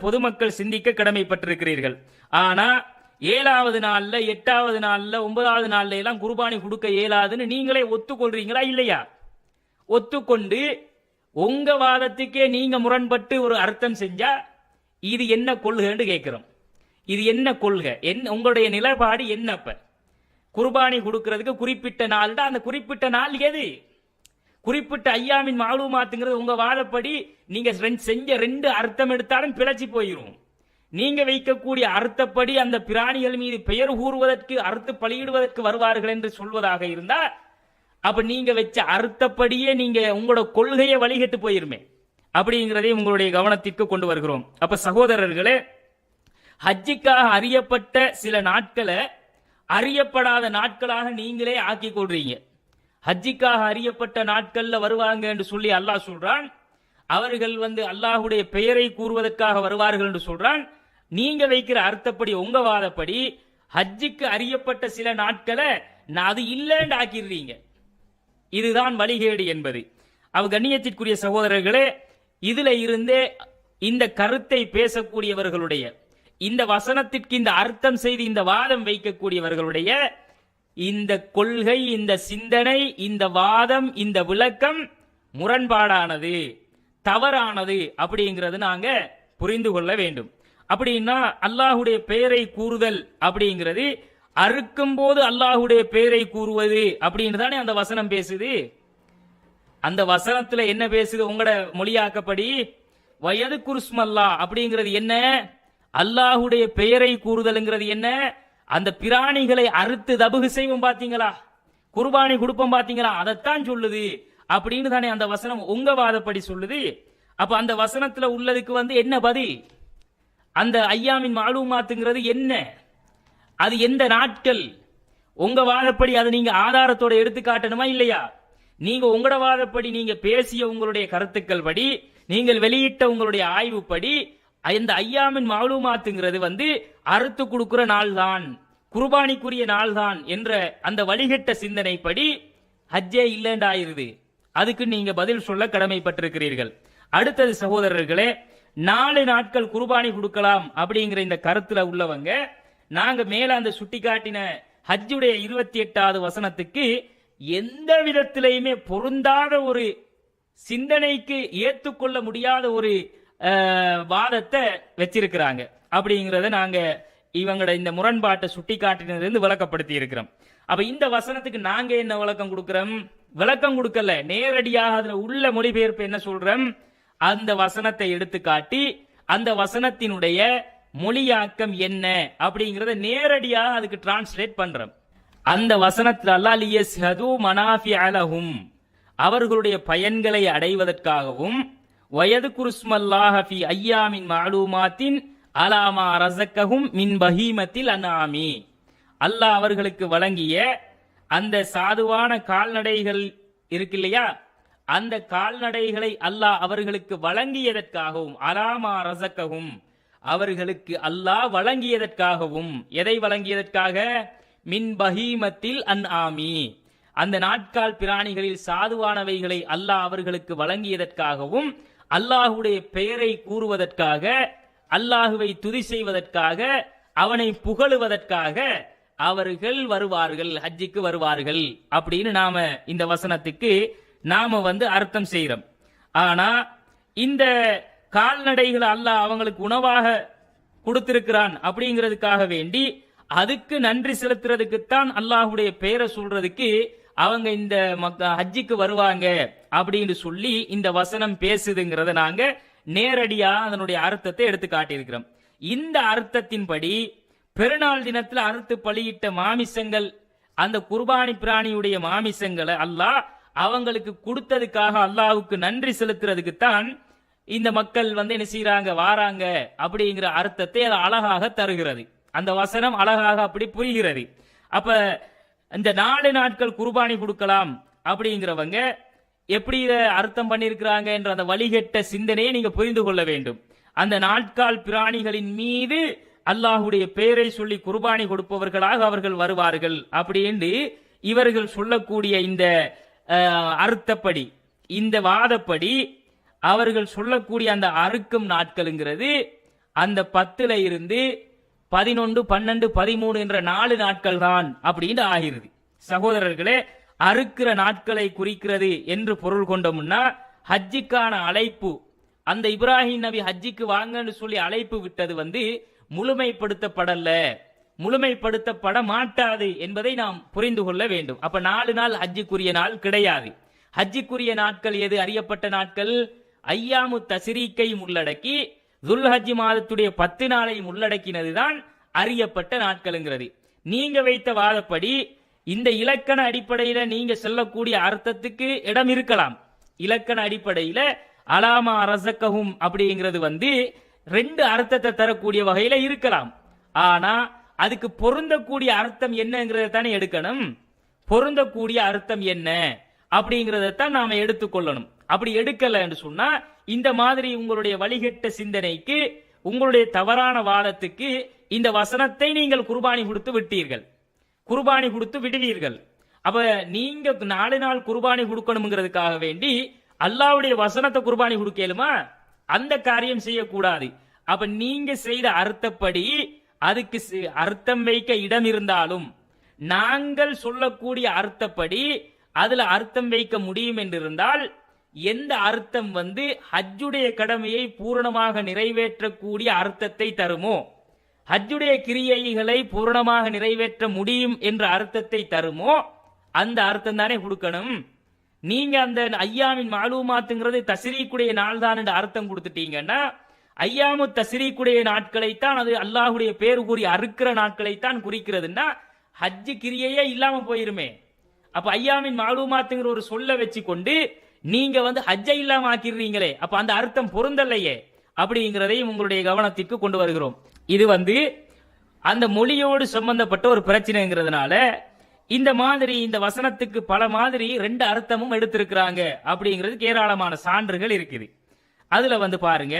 பொதுமக்கள் சிந்திக்க கடமைப்பட்டிருக்கிறீர்கள். ஆனா 7வது நாள்ல 8வது நாள்ல 9வது நாள்ல எல்லாம் குர்பானி கொடுக்க இயலாதுன்னு நீங்களே ஒத்துக்கொள்றீங்களா இல்லையா? ஒத்துக்கொண்டு உங்க வாதத்துக்கே நீங்க முரண்பட்டு ஒரு அர்த்தம் செஞ்சா இது என்ன கொள்கைன்னு கேட்கிறோம். இது என்ன கொள்கை? உங்களுடைய நிலைப்பாடு என்னப்ப? குர்பானி கொடுக்கிறதுக்கு குறிப்பிட்ட நாள் தான். அந்த குறிப்பிட்ட நாள் எது? குறிப்பிட்ட ஐயாமின் மஅலூமாத்துங்கிறது உங்க வாதப்படி நீங்க செஞ்ச 2 அர்த்தம் எடுத்தாலும் பிழைச்சி போயிடும். நீங்க வைக்கக்கூடிய அர்த்தப்படி அந்த பிராணிகள் மீது பெயர் கூறுவதற்கு அறுத்து பலியிடுவதற்கு வருவார்கள் என்று சொல்வதாக இருந்தா அப்ப நீங்க வச்ச அர்த்தப்படியே நீங்க உங்களோட கொள்கையை வழிகட்டு போயிருமே. அப்படிங்கிறதை உங்களுடைய கவனத்திற்கு கொண்டு வருகிறோம். அப்ப சகோதரர்களே, ஹஜ்ஜிக்காக அறியப்பட்ட சில நாட்களை அறியப்படாத நாட்களாக நீங்களே ஆக்கி கொள்றீங்க. ஹஜ்ஜிக்காக அறியப்பட்ட நாட்கள்ல வருவாங்க என்று சொல்லி அல்லாஹ் சொல்றான். அவர்கள் வந்து அல்லாஹ்வுடைய பெயரை கூறுவதற்காக வருவார்கள் என்று சொல்றான். நீங்க வைக்கிற அர்த்தப்படி உங்க வாதப்படி ஹஜ்ஜிக்கு அறியப்பட்ட சில நாட்களை அது இல்லைன்னு ஆக்கிடுறீங்க. இதுதான் வழிகேடு என்பது. கண்ணியத்திற்குரிய சகோதரர்களே, இதுல இருந்தே இந்த கருத்தை பேசக்கூடியவர்களுடைய, இந்த வசனத்திற்கு இந்த அர்த்தம் செய்து இந்த வாதம் வைக்கக்கூடியவர்களுடைய இந்த கொள்கை, இந்த சிந்தனை, இந்த வாதம், இந்த விளக்கம் முரண்பாடானது, தவறானது அப்படிங்கிறது நாங்க புரிந்து கொள்ள வேண்டும். அப்படின்னா அல்லாஹ்வுடைய பெயரை கூறுதல் அப்படிங்கிறது அறுக்கும் போது அல்லாஹ்வுடைய பெயரை கூறுவது அப்படின்னு தானே அந்த வசனம் பேசுது. அந்த வசனத்துல என்ன பேசுது உங்களோட மொழியாக்கப்படி? வயது குருஸ்மல்லா அப்படிங்கிறது என்ன? அல்லாஹுடைய பெயரை கூறுதல்ங்கிறது என்ன? அந்த பிராணிகளை அறுத்து தபுகு செய்வோம் பாத்தீங்களா, குர்பானி கொடுப்போம் பாத்தீங்களா, அதைத்தான் சொல்லுது அப்படின்னு தானே அந்த வசனம் உங்க வாதப்படி சொல்லுது. அப்ப அந்த வசனத்துல உள்ளதுக்கு என்ன பதில்? அந்த ஐயாமின் மாலூமாத்துங்கிறது என்ன? அது எந்த நாட்கள்? உங்க வாதப்படி அதை நீங்க ஆதாரத்தோட எடுத்து காட்டணுமா இல்லையா? நீங்க உங்களோட வாதப்படி, நீங்க பேசிய உங்களுடைய கருத்துக்கள் படி, நீங்கள் வெளியிட்ட உங்களுடைய ஆய்வுப்படி இந்த ஐயாமின் மாலூமாத்துங்கிறது அறுத்து கொடுக்கிற நாள் தான், குர்பானிக்குரிய நாள் தான் என்ற அந்த வழிகட்ட சிந்தனைப்படி ஹஜ்ஜே இல்லைண்டாயிருது. அதுக்கு நீங்க பதில் சொல்ல கடமைப்பட்டிருக்கிறீர்கள். அடுத்தது சகோதரர்களே, 4 நாட்கள் குர்பானி கொடுக்கலாம் அப்படிங்கிற இந்த கருத்துல உள்ளவங்க, நாங்க மேல அந்த சுட்டி காட்டின ஹஜ்ஜுடைய 28வது வசனத்துக்கு எந்த விதத்திலையுமே பொருந்தாத ஒரு சிந்தனைக்கு ஏற்றுக்கொள்ள முடியாத ஒரு வாதத்தை வச்சிருக்கிறாங்க. அப்படிங்கிறத நாங்க இவங்களோட இந்த முரண்பாட்டை சுட்டி காட்டினதிலிருந்து விளக்கப்படுத்தி இருக்கிறோம். அப்ப இந்த வசனத்துக்கு நாங்க என்ன விளக்கம் கொடுக்கிறோம்? விளக்கம் கொடுக்கல, நேரடியாக அதுல உள்ள மொழிபெயர்ப்பு என்ன சொல்றோம்? அந்த வசனத்தை எடுத்து காட்டி அந்த வசனத்தினுடைய மொழியாக்கம் என்ன அப்படிங்கறத நேரடியாக அதுக்கு டிரான்ஸ்லேட் பண்றோம். அந்த வசனத்தில் அல்லாஹ் லியஸ்ஹது மனாஃபிஅ லஹும், அவர்களுடைய பயன்களை அடைவதற்காகவும், வயது குருஸ்மல்லாஹ ஃபி ஐயாமின் மாலூமாத்தின் அலாமா ரஸக்கஹும் மின் பஹீமத்தில் அன்ஆமி, அல்லாஹ் அவர்களுக்கு வழங்கிய அந்த சாதுவான கால்நடைகள் இருக்கு இல்லையா, அந்த கால்நடைகளை அல்லாஹ் அவர்களுக்கு வழங்கியதற்காகவும், அலாமா ரஸக்கஹும் அவர்களுக்கு அல்லாஹ் வழங்கியதற்காகவும், எதை வழங்கியதற்காக? மின் பஹீமத்தில் அன்ஆமி, அந்த நாட்கால் பிராணிகளில் சாதுவானவைகளை அல்லாஹ் அவர்களுக்கு வழங்கியதற்காகவும், அல்லாஹுடைய பெயரை கூறுவதற்காக, அல்லாஹுவை துதி செய்வதற்காக, அவனை புகழுவதற்காக அவர்கள் வருவார்கள், ஹஜ்ஜுக்கு வருவார்கள் அப்படின்னு நாம இந்த வசனத்துக்கு நாம அர்த்தம் செய்யறோம். ஆனா இந்த கால்நடைகளை அல்லாஹ் அவங்களுக்கு உணவாக கொடுத்திருக்கிறான் அப்படிங்கிறதுக்காக வேண்டி அதுக்கு நன்றி செலுத்துறதுக்குத்தான் அல்லாஹுடைய பெயரை சொல்றதுக்கு அவங்க இந்த ஹஜ்ஜுக்கு வருவாங்க அப்படின்னு சொல்லி இந்த வசனம் பேசுதுங்கிறத நாங்க நேரடியா அதனுடைய அர்த்தத்தை எடுத்து காட்டியிருக்கிறோம். இந்த அர்த்தத்தின்படி பெருநாள் தினத்துல அறுத்து பலியிட்ட மாமிசங்கள், அந்த குர்பானி பிராணியுடைய மாமிசங்களை அல்லாஹ் அவங்களுக்கு கொடுத்ததுக்காக அல்லாஹ்வுக்கு நன்றி செலுத்துறதுக்கு தான் இந்த மக்கள் என்ன செய்யறாங்க, வாராங்க அப்படிங்கிற அர்த்தத்தை அது அழகாக தருகிறது. அந்த வசனம் அழகாக அப்படி புரிகிறது. அப்ப இந்த 4 நாட்கள் குர்பானி கொடுக்கலாம் அப்படிங்கிறவங்க எப்படி அர்த்தம் பண்ணியிருக்கிறாங்க என்ற அந்த வழிகட்ட சிந்தனையை நீங்க புரிந்து கொள்ள வேண்டும். அந்த நாட்கால் பிராணிகளின் மீது அல்லாஹுடைய பெயரை சொல்லி குர்பானி கொடுப்பவர்களாக அவர்கள் வருவார்கள் அப்படின்னு இவர்கள் சொல்லக்கூடிய இந்த அர்த்தப்படி, இந்த வாதப்படி அவர்கள் சொல்லக்கூடிய அந்த அறுக்கும் நாட்கள்ங்கிறது அந்த 10ல இருந்து 11, 12, 13 என்ற 4 நாட்கள் தான் அப்படின்னு ஆகிறது. சகோதரர்களே, அறுக்கிற நாட்களை குறிக்கிறது என்று பொருள் கொண்டோம்னா ஹஜ்ஜுக்கான அழைப்பு, அந்த இப்ராஹிம் நபி ஹஜ்ஜுக்கு வாங்கன்னு சொல்லி அழைப்பு விட்டது முழுமைப்படுத்தப்படல, முழுமைப்படுத்தப்பட மாட்டாது என்பதை நாம் புரிந்து கொள்ள வேண்டும். அப்ப 4 நாள் ஹஜ்ஜுக்குரிய நாள் கிடையாது. ஹஜ்ஜுக்குரிய நாட்கள் எது? அறியப்பட்ட நாட்கள் ஐயாமு தஸ்ரீக்கையும் உள்ளடக்கி துல்ஹஜ் மாதத்துடைய 10 நாளையும் உள்ளடக்கினதுதான் அறியப்பட்ட நாட்கள்ங்கிறது. நீங்க வைத்த வாதப்படி இந்த இலக்கண அடிப்படையில நீங்க சொல்லக்கூடிய அர்த்தத்துக்கு இடம் இருக்கலாம். இலக்கண அடிப்படையில அலாமா ரஸக்கஹும் அப்படிங்கிறது 2 அர்த்தத்தை தரக்கூடிய வகையில இருக்கலாம். ஆனா அதுக்கு பொருந்தக்கூடிய அர்த்தம் என்னங்கிறத தானே எடுக்கணும். பொருந்தக்கூடிய அர்த்தம் என்ன அப்படிங்கறத தான் நாம எடுத்துக்கொள்ளணும். அப்படி எடுக்கல என்று சொன்னா இந்த மாதிரி உங்களுடைய வழிகட்ட சிந்தனைக்கு, உங்களுடைய தவறான வாதத்துக்கு இந்த வசனத்தை நீங்கள் குர்பானி கொடுத்து விட்டீர்கள், குர்பானி கொடுத்து விடுவீர்கள். அப்ப நீங்க 4 நாள் குர்பானி கொடுக்கணுங்கிறதுக்காக வேண்டி அல்லாஹ்வுடைய வசனத்தை குர்பானி கொடுக்கலுமா? அந்த காரியம் செய்யக்கூடாது. அப்ப நீங்க செய்த அர்த்தப்படி அதுக்கு அர்த்தம் வைக்க இடம் இருந்தாலும் நாங்கள் சொல்லக்கூடிய அர்த்தப்படி அதுல அர்த்தம் வைக்க முடியும் என்றிருந்தால் எந்த அர்த்தம் ஹஜ்ஜுடைய கடமையை பூரணமாக நிறைவேற்றக்கூடிய அர்த்தத்தை தருமோ, ஹஜ்ஜுடைய கிரியைகளை பூரணமாக நிறைவேற்ற முடியும் என்ற அர்த்தத்தை தருமோ அந்த அர்த்தம் தானே கொடுக்கணும். நீங்க அந்த ஐயாமின் மாலூமாத்துங்கிறது தஸ்ரீக்குடைய நாள் தான் என்று அர்த்தம் கொடுத்துட்டீங்கன்னா ஐயாமு தஸ்ரீக்குடைய நாட்களைத்தான் அது அல்லாஹுடைய பேர் கூறி அறுக்கிற நாட்களைத்தான் குறிக்கிறதுன்னா ஹஜ்ஜு கிரியையே இல்லாம போயிருமே. அப்ப ஐயாமின் மாலூமாத்துங்கிற ஒரு சொல்ல வச்சு கொண்டு நீங்க ஹஜ்ஜை இல்லாம ஆக்கிடுறீங்களே, அப்ப அந்த அர்த்தம் பொருந்தல்லையே அப்படிங்கிறதையும் உங்களுடைய கவனத்திற்கு கொண்டு வருகிறோம். இது அந்த மொழியோடு சம்பந்தப்பட்ட ஒரு பிரச்சனைங்கிறதுனால இந்த மாதிரி இந்த வசனத்துக்கு பல மாதிரி ரெண்டு அர்த்தமும் எடுத்திருக்கிறாங்க அப்படிங்கிறதுக்கு ஏராளமான சான்றுகள் இருக்குது. அதுல பாருங்க,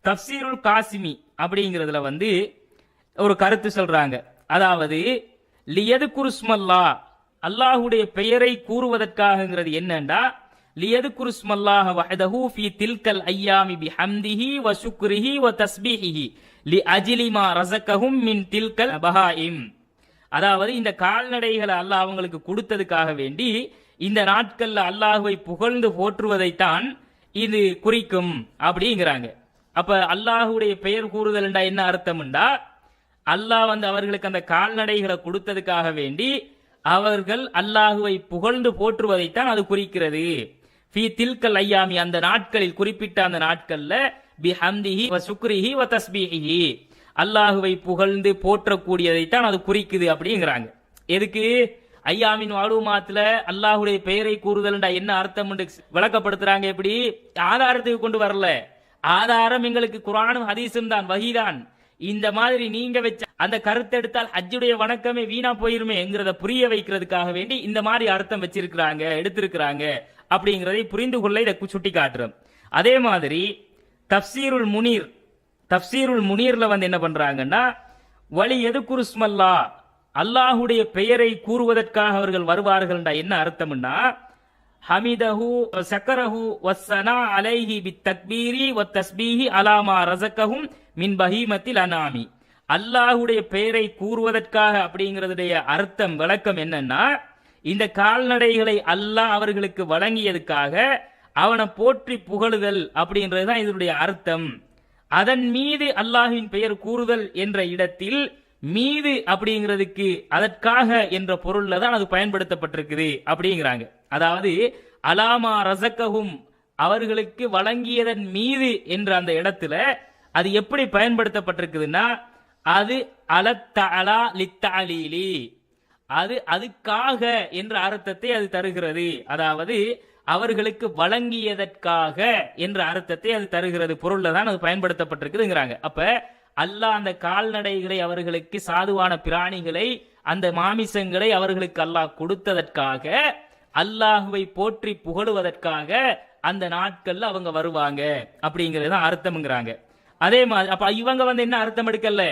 தப்சீருல் காசிமி அப்படிங்கிறதுல ஒரு கருத்து சொல்றாங்க. அதாவது லியது குருஸ்மல்லா, அல்லாஹுடைய பெயரை கூறுவதற்காகங்கிறது என்னண்டா, லியது குருஸ்மல்லாஹ வஹதஹு ஃபீ தில்கல் ஐயாமி பிஹம்திஹி வ ஷுக்ரிஹி வ தஸ்பீஹிஹி லி அஜ்லி மா ரஸகஹும் மின் தில்கல் பஹாயிம். அதாவது இந்த கால்நடைகளை அல்லாஹ் அவங்களுக்கு கொடுத்ததுக்காக வேண்டி இந்த நாட்கள்ல அல்லாஹுவை புகழ்ந்து போற்றுவதைத்தான் இது குறிக்கும் அப்படிங்கிறாங்க. அப்ப அல்லாஹுடைய பெயர் கூறுதல் என்ன அர்த்தம்டா, அல்லாஹ் அவர்களுக்கு அந்த கால்நடைகளை கொடுத்ததுக்காக வேண்டி அவர்கள் அல்லாஹுவை புகழ்ந்து போற்றுவதைத்தான் அது குறிக்கிறது. ஃபீ தில்கல் ஐயாமி, அந்த நாட்களில், குறிப்பிட்ட அந்த நாட்கள்ல, பிஹம்திஹி வ ஷுக்ரிஹி வ தஸ்பீஹிஹி, அல்லாஹுவை புகழ்ந்து போற்றக்கூடியதைத்தான் அது குறிக்குது அப்படிங்கிறாங்க. எதுக்கு? ஐயாமின் மாலூமாத்துல அல்லாஹுடைய பெயரை கூறுதல் என்ன அர்த்தம் விளக்கப்படுத்துறாங்க. எப்படி? ஆதாரத்துக்கு கொண்டு வரல. ஆதாரம் எங்களுக்கு குர்ஆனும் ஹதீஸும் தான், வஹீதான். இந்த மாதிரி நீங்க வச்ச அந்த கருத்தை எடுத்தால் ஹஜ்ஜுடைய வணக்கமே வீணா போயிருமேங்கிறத புரிய வைக்கிறதுக்காக வேண்டி இந்த மாதிரி அர்த்தம் வச்சிருக்கிறாங்க, எடுத்திருக்கிறாங்க அப்படிங்கிறதை புரிந்து கொள்ள இதை சுட்டி காட்டுறோம். அதே மாதிரி தப்சீருல் முனீர், தப்சீருல் முனீர்ல என்ன பண்றாங்கன்னா, வலி எது குருஸ்மல்லா, அல்லாஹுடைய பெயரை கூறுவதற்காக அவர்கள் வருவார்கள் என்ன அர்த்தம்னா, ஹமிதஹு ஸக்கரஹு வஸ்ஸனா அலைஹி பித்தக்பீரி வத்தஸ்பீஹி அலாமா ரஸகஹும் மின் பஹீமத்தில் அனாமி. அல்லாஹுடைய பெயரை கூறுவதற்காக அப்படிங்கிறதுடைய அர்த்தம், விளக்கம் என்னன்னா, இந்த கால்நடைகளை அல்லாஹ் அவர்களுக்கு வழங்கியதுக்காக அவனை போற்றி புகழுதல் அப்படின்றதுதான் இதனுடைய அர்த்தம். அதன் மீது அல்லாஹ்வின் பெயர் கூறுதல் என்ற இடத்தில் மீது அப்படிங்கிறதுக்கு அதற்காக என்ற பொருள்ல தான் அது பயன்படுத்தப்பட்டிருக்குது அப்படிங்கிறாங்க. அதாவது அலாமா ரஸகஹும், அவர்களுக்கு வழங்கியதன் மீது என்ற அந்த இடத்துல அது எப்படி பயன்படுத்தப்பட்டிருக்குதுன்னா, அது அலத்தஅலா லித்தஅலீலி, அது அதுக்காக என்ற அர்த்தத்தை அது தருகிறது. அதாவது அவர்களுக்கு வழங்கியதற்காக என்ற அர்த்தத்தை அது தருகிறது பொருள்ல தான் அது பயன்படுத்தப்பட்டிருக்குதுங்கிறாங்க. அப்ப அல்லாஹ் அந்த கால்நடைகளை, அவர்களுக்கு சாதுவான பிராணிகளை, அந்த மாமிசங்களை அவர்களுக்கு அல்லாஹ் கொடுத்ததற்காக, அல்லாஹுவை போற்றி புகழுவதற்காக அந்த நாட்கள்ல அவங்க வருவாங்க அப்படிங்கிறது தான் அர்த்தம்ங்கிறாங்க. அதே மாதிரி அப்ப இவங்க என்ன அர்த்தம் எடுக்கல,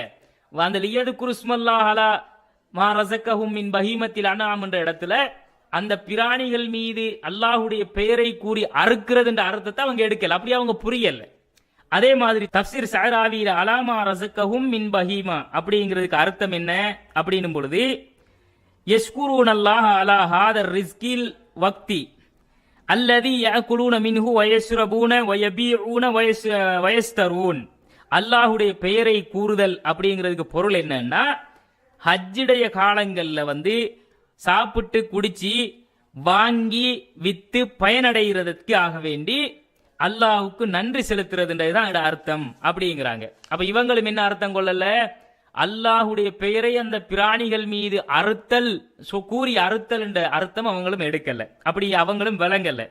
அந்த லியது குருஸ்மல்லாஹ் அலா மா ரஸகஹும் மின் பஹீமத்தில் அனாம் என்ற இடத்துல அந்த பிராணிகள் மீது அல்லாஹுடைய பெயரை கூறி அறுக்கிறது என்ற அர்த்தத்தை அவங்க எடுக்கல, அப்படி அவங்க புரியல. அதே மாதிரி தப்சீர் ஸஅராவில அலாமா ரஸகஹும் மின் பஹீமா அப்படிங்கிறதுக்கு அர்த்தம் என்ன அப்படின்னும் பொழுது, யஷ்குரூனல்லாஹ அலா ஹாதர் ரிஸ்கில் வக்தி அல்லதி யஅகுலூன மின்ஹு வயஷ்ரபூன வயபீஊன வயஸ்தரூன். அல்லாஹுடைய பெயரை கூறுதல் அப்படிங்கிறதுக்கு பொருள் என்னன்னா, ஹஜ்ஜுடைய காலங்கள்ல சாப்பிட்டு குடிச்சு வாங்கி வித்து பயனடைகிறதுக்கு ஆக வேண்டி அல்லாஹுக்கு நன்றி செலுத்துறதுன்றதுதான் அர்த்தம் அப்படிங்கிறாங்க. அப்ப இவங்களும் என்ன அர்த்தம் கொள்ளல, அல்லாஹுடைய பெயரை அந்த பிராணிகள் மீது அறுத்தல் கூறி அறுத்தல் என்ற அர்த்தம் அவங்களும் எடுக்கல, அப்படி அவங்களும் விளங்கல.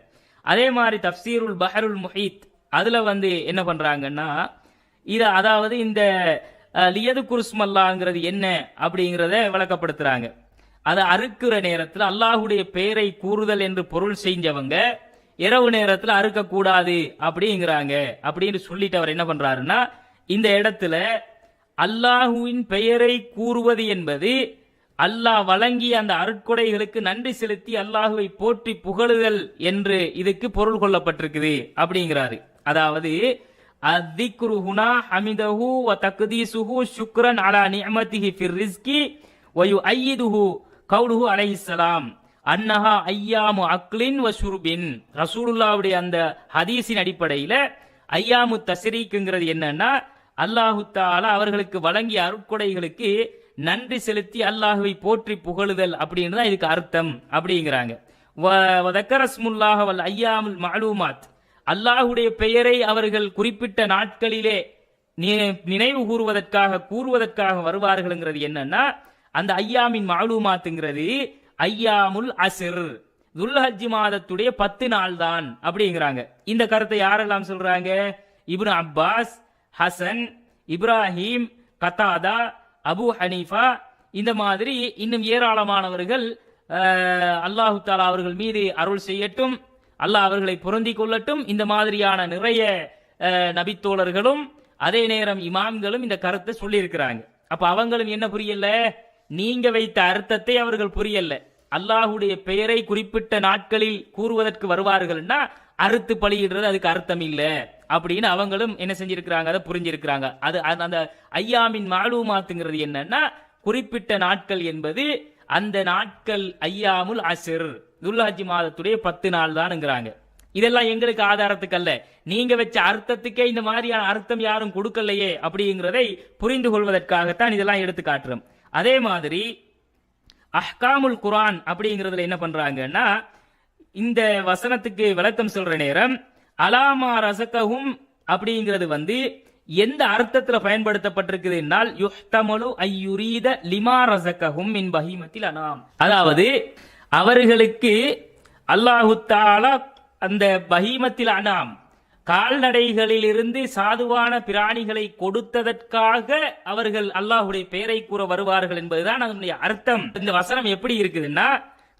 அதே மாதிரி தப்சீருல் பஹருல் முஹீத் அதுல என்ன பண்றாங்கன்னா, இத அதாவது இந்த லியது குருஸ்மல்லாங்கிறது என்ன அப்படிங்கிறத விளக்கப்படுத்துறாங்க. அதை அறுக்கிற நேரத்தில் அல்லாஹுடைய பெயரை கூறுதல் என்று பொருள் செஞ்சவங்க இரவு நேரத்தில் அறுக்க கூடாது அப்படிங்கிறாங்க. அப்படின்னு சொல்லிட்டு அவர் என்ன பண்றாருன்னா, இந்த இடத்துல அல்லாஹுவின் பெயரை கூறுவது என்பது அல்லாஹ் வழங்கிய அந்த அருட்கொடைகளுக்கு நன்றி செலுத்தி அல்லாஹுவை போற்றி புகழுதல் என்று இதுக்கு பொருள் கொள்ளப்பட்டிருக்குது அப்படிங்கிறாரு. அதாவது அத்திக்ரு ஹுனா ஹமிதஹு வ தக்தீசுஹு ஷுக்ரன் அலா நிஅமதிஹி ஃபிர் ரிஸ்கி வ யுஅய்யிதுஹு கௌலுஹு அலைஹிஸ்ஸலாம் அன்னஹா ஐயாமு அக்லின் வ ஷுர்பின். ரசூலுல்லாஹ்வுடைய அந்த ஹதீஸின் அடிப்படையில ஐயாமு தஸ்ரீக்ங்கிறது என்னன்னா, அல்லாஹு தஆலா அவர்களுக்கு வழங்கிய அருட்கொடைகளுக்கு நன்றி செலுத்தி அல்லாஹுவை போற்றி புகழுதல் அப்படின்னு தான் இதுக்கு அர்த்தம் அப்படிங்கிறாங்க. வதக்கரஸ்முல்லாஹ வல் ஐயாமுல் மஅலூமாத், அல்லாஹுடைய பெயரை அவர்கள் குறிப்பிட்ட நாட்களிலே நினைவு கூறுவதற்காக வருவார்கள்ங்கிறது என்னன்னா, அந்த ஐயாமின் மஅலூமாத்துங்கிறது ஐயாமுல் அஸ்ர், துல்ஹஜ் மாதத்துடைய 10 நாள் தான் அப்படிங்கிறாங்க. இந்த கருத்தை யாரெல்லாம் சொல்றாங்க? Ibn Abbas, Hasan, Ibrahim, Qatada, Abu Hanifa, இந்த மாதிரி இன்னும் ஏராளமானவர்கள். அல்லாஹு தாலா அவர்கள் மீது அருள் செய்யட்டும், அல்லாஹ் அவர்களை பொருந்தி கொள்ளட்டும். இந்த மாதிரியான நிறைய நபித்தோழர்களும் அதே நேரம் இமாம்களும் இந்த கருத்தை சொல்லி இருக்கிறாங்க. அப்ப அவங்களும் என்ன புரியல, நீங்க வைத்த அர்த்தத்தை அவர்கள் புரியல. அல்லாஹுடைய பெயரை குறிப்பிட்ட நாட்களில் கூறுவதற்கு வருவார்கள்னா அறுத்து பலியிடுறது அதுக்கு அர்த்தம் இல்ல அப்படின்னு அவங்களும் என்ன செஞ்சிருக்கிறாங்க, அதை புரிஞ்சிருக்கிறாங்க. அது அந்த ஐயாமின் மஅலூமாத்துங்கிறது என்னன்னா, குறிப்பிட்ட நாட்கள் என்பது அந்த நாட்கள் ஐயாமுல் அஸ்ர், துல்ஹஜ் மாதத்துடைய 10 நாள் தான்ங்கிறாங்க. இதெல்லாம் எங்களுக்கு ஆதாரத்துக்கு அல்ல, நீங்க வச்ச அர்த்தத்துக்கே இந்த மாதிரியான அர்த்தம் யாரும் கொடுக்கலையே அப்படிங்கிறதை புரிந்து கொள்வதற்காகத்தான் இதெல்லாம் எடுத்து காட்டுறோம். அதே மாதிரி அஹ்காமுல் குர்ஆன் அப்படிங்கிறதுல என்ன பண்றாங்கன்னா, இந்த வசனத்துக்கு விளக்கம் சொல்ற நேரம் அலாமா ரசகஹும் அப்படிங்கிறது எந்த அர்த்தத்துல பயன்படுத்தப்பட்டிருக்குதுன்னால், யுஹ்தமலு ஐயுரீத லிமா ரசகஹும் மின் பஹீமத்தில் அனாம், அதாவது அவர்களுக்கு அல்லாஹு தஆலா அந்த பஹீமத்தில் அனாம் கால்நடைகளில் இருந்து சாதுவான பிராணிகளை கொடுத்ததற்காக அவர்கள் அல்லாஹுடைய பெயரை கூற வருவார்கள் என்பதுதான் அதனுடைய அர்த்தம். இந்த வசனம் எப்படி இருக்குதுன்னா,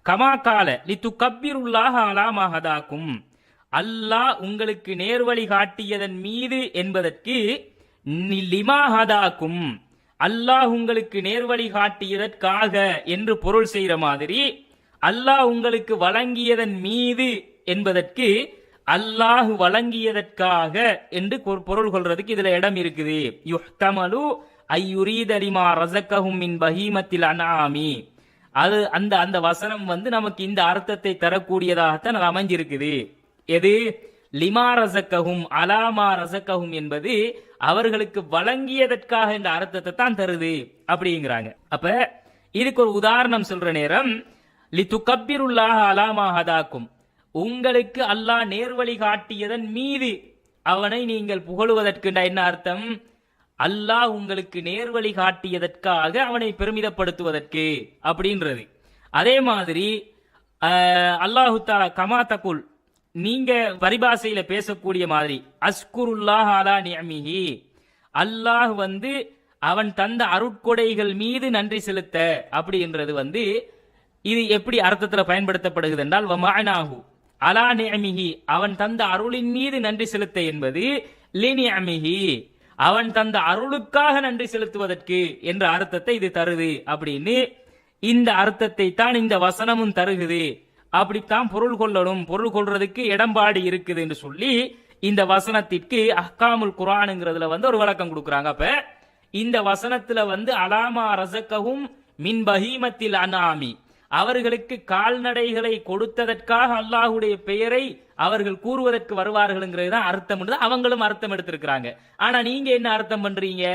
கமா கால லிதுகப்பிருல்லாஹ அலா மா ஹதாக்கும், அல்லாஹ் உங்களுக்கு நேர்வழி காட்டியதன் மீது என்பதற்கு லிமா ஹதாக்கும், அல்லாஹ் உங்களுக்கு நேர்வழி காட்டியதற்காக என்று பொருள் செய்கிற மாதிரி, அல்லாஹ் உங்களுக்கு வழங்கியதன் மீது என்பதற்கு அல்லாஹ் வழங்கியதற்காக என்று பொருள் கொள்றதுக்கு இதுல இடம் இருக்குது. யுஹ்தமலு ஐயுரீத லிமா ரஸகஹும் மின் பஹீமத்தில் அன்ஆமி, அது அந்த வசனம் நமக்கு இந்த அர்த்தத்தை தரக்கூடியதாகத்தான் அது அமைஞ்சிருக்குது. எது? லிமா ரஸகஹும் அலாமா ரஸகஹும் என்பது அவர்களுக்கு வழங்கியதற்காக இந்த அர்த்தத்தை தான் தருது அப்படிங்கிறாங்க. அப்ப இதுக்கு ஒரு உதாரணம் சொல்ற நேரம், லிதுகப்பிருல்லாஹ அலாமா ஹதாக்கும், உங்களுக்கு அல்லாஹ் நேர்வழி காட்டியதன் மீது அவனை நீங்கள் புகழுவதற்கு என்ன அர்த்தம்? அல்லாஹ் உங்களுக்கு நேர்வழி காட்டியதற்காக அவனை பெருமிதப்படுத்துவதற்கு அப்படின்றது. அதே மாதிரி அல்லாஹு தஆலா கமா தகுல், நீங்க பரிபாஷையில பேசக்கூடிய மாதிரி, அஸ்குருல்லாஹ் அலா நிஅமிஹி, அல்லாஹ் அவன் தந்த அருட்கொடைகள் மீது நன்றி செலுத்த அப்படின்றது இது எப்படி அர்த்தத்துல பயன்படுத்தப்படுகிறது என்றால், வமஅனாஹு அலா நிஅமிஹி, அவன் தந்த அருளின் மீது நன்றி செலுத்த என்பது லிநிஅமிஹி, அவன் தந்த அருளுக்காக நன்றி செலுத்துவதற்கு என்ற அர்த்தத்தை இது தருது அப்படின்னு இந்த அர்த்தத்தை தான் இந்த வசனமும் தருகுது. அப்படித்தான் பொருள் கொள்ளணும், பொருள் கொள்றதுக்கு இடம்பாடு இருக்குது என்று சொல்லி இந்த வசனத்திற்கு அஹ்காமுல் குர்ஆனுங்கிறதுல ஒரு விளக்கம் கொடுக்குறாங்க. அப்ப இந்த வசனத்துல அலாமா ரஸகஹும் மின் பஹீமத்தில் அன்ஆமி, அவர்களுக்கு கால்நடைகளை கொடுத்ததற்காக அல்லாஹுடைய பெயரை அவர்கள் கூறுவதற்கு வருவார்கள்ங்கிறது தான் அர்த்தம். அவங்களும் அர்த்தம் எடுத்திருக்கிறாங்க. ஆனா நீங்க என்ன அர்த்தம் பண்றீங்க?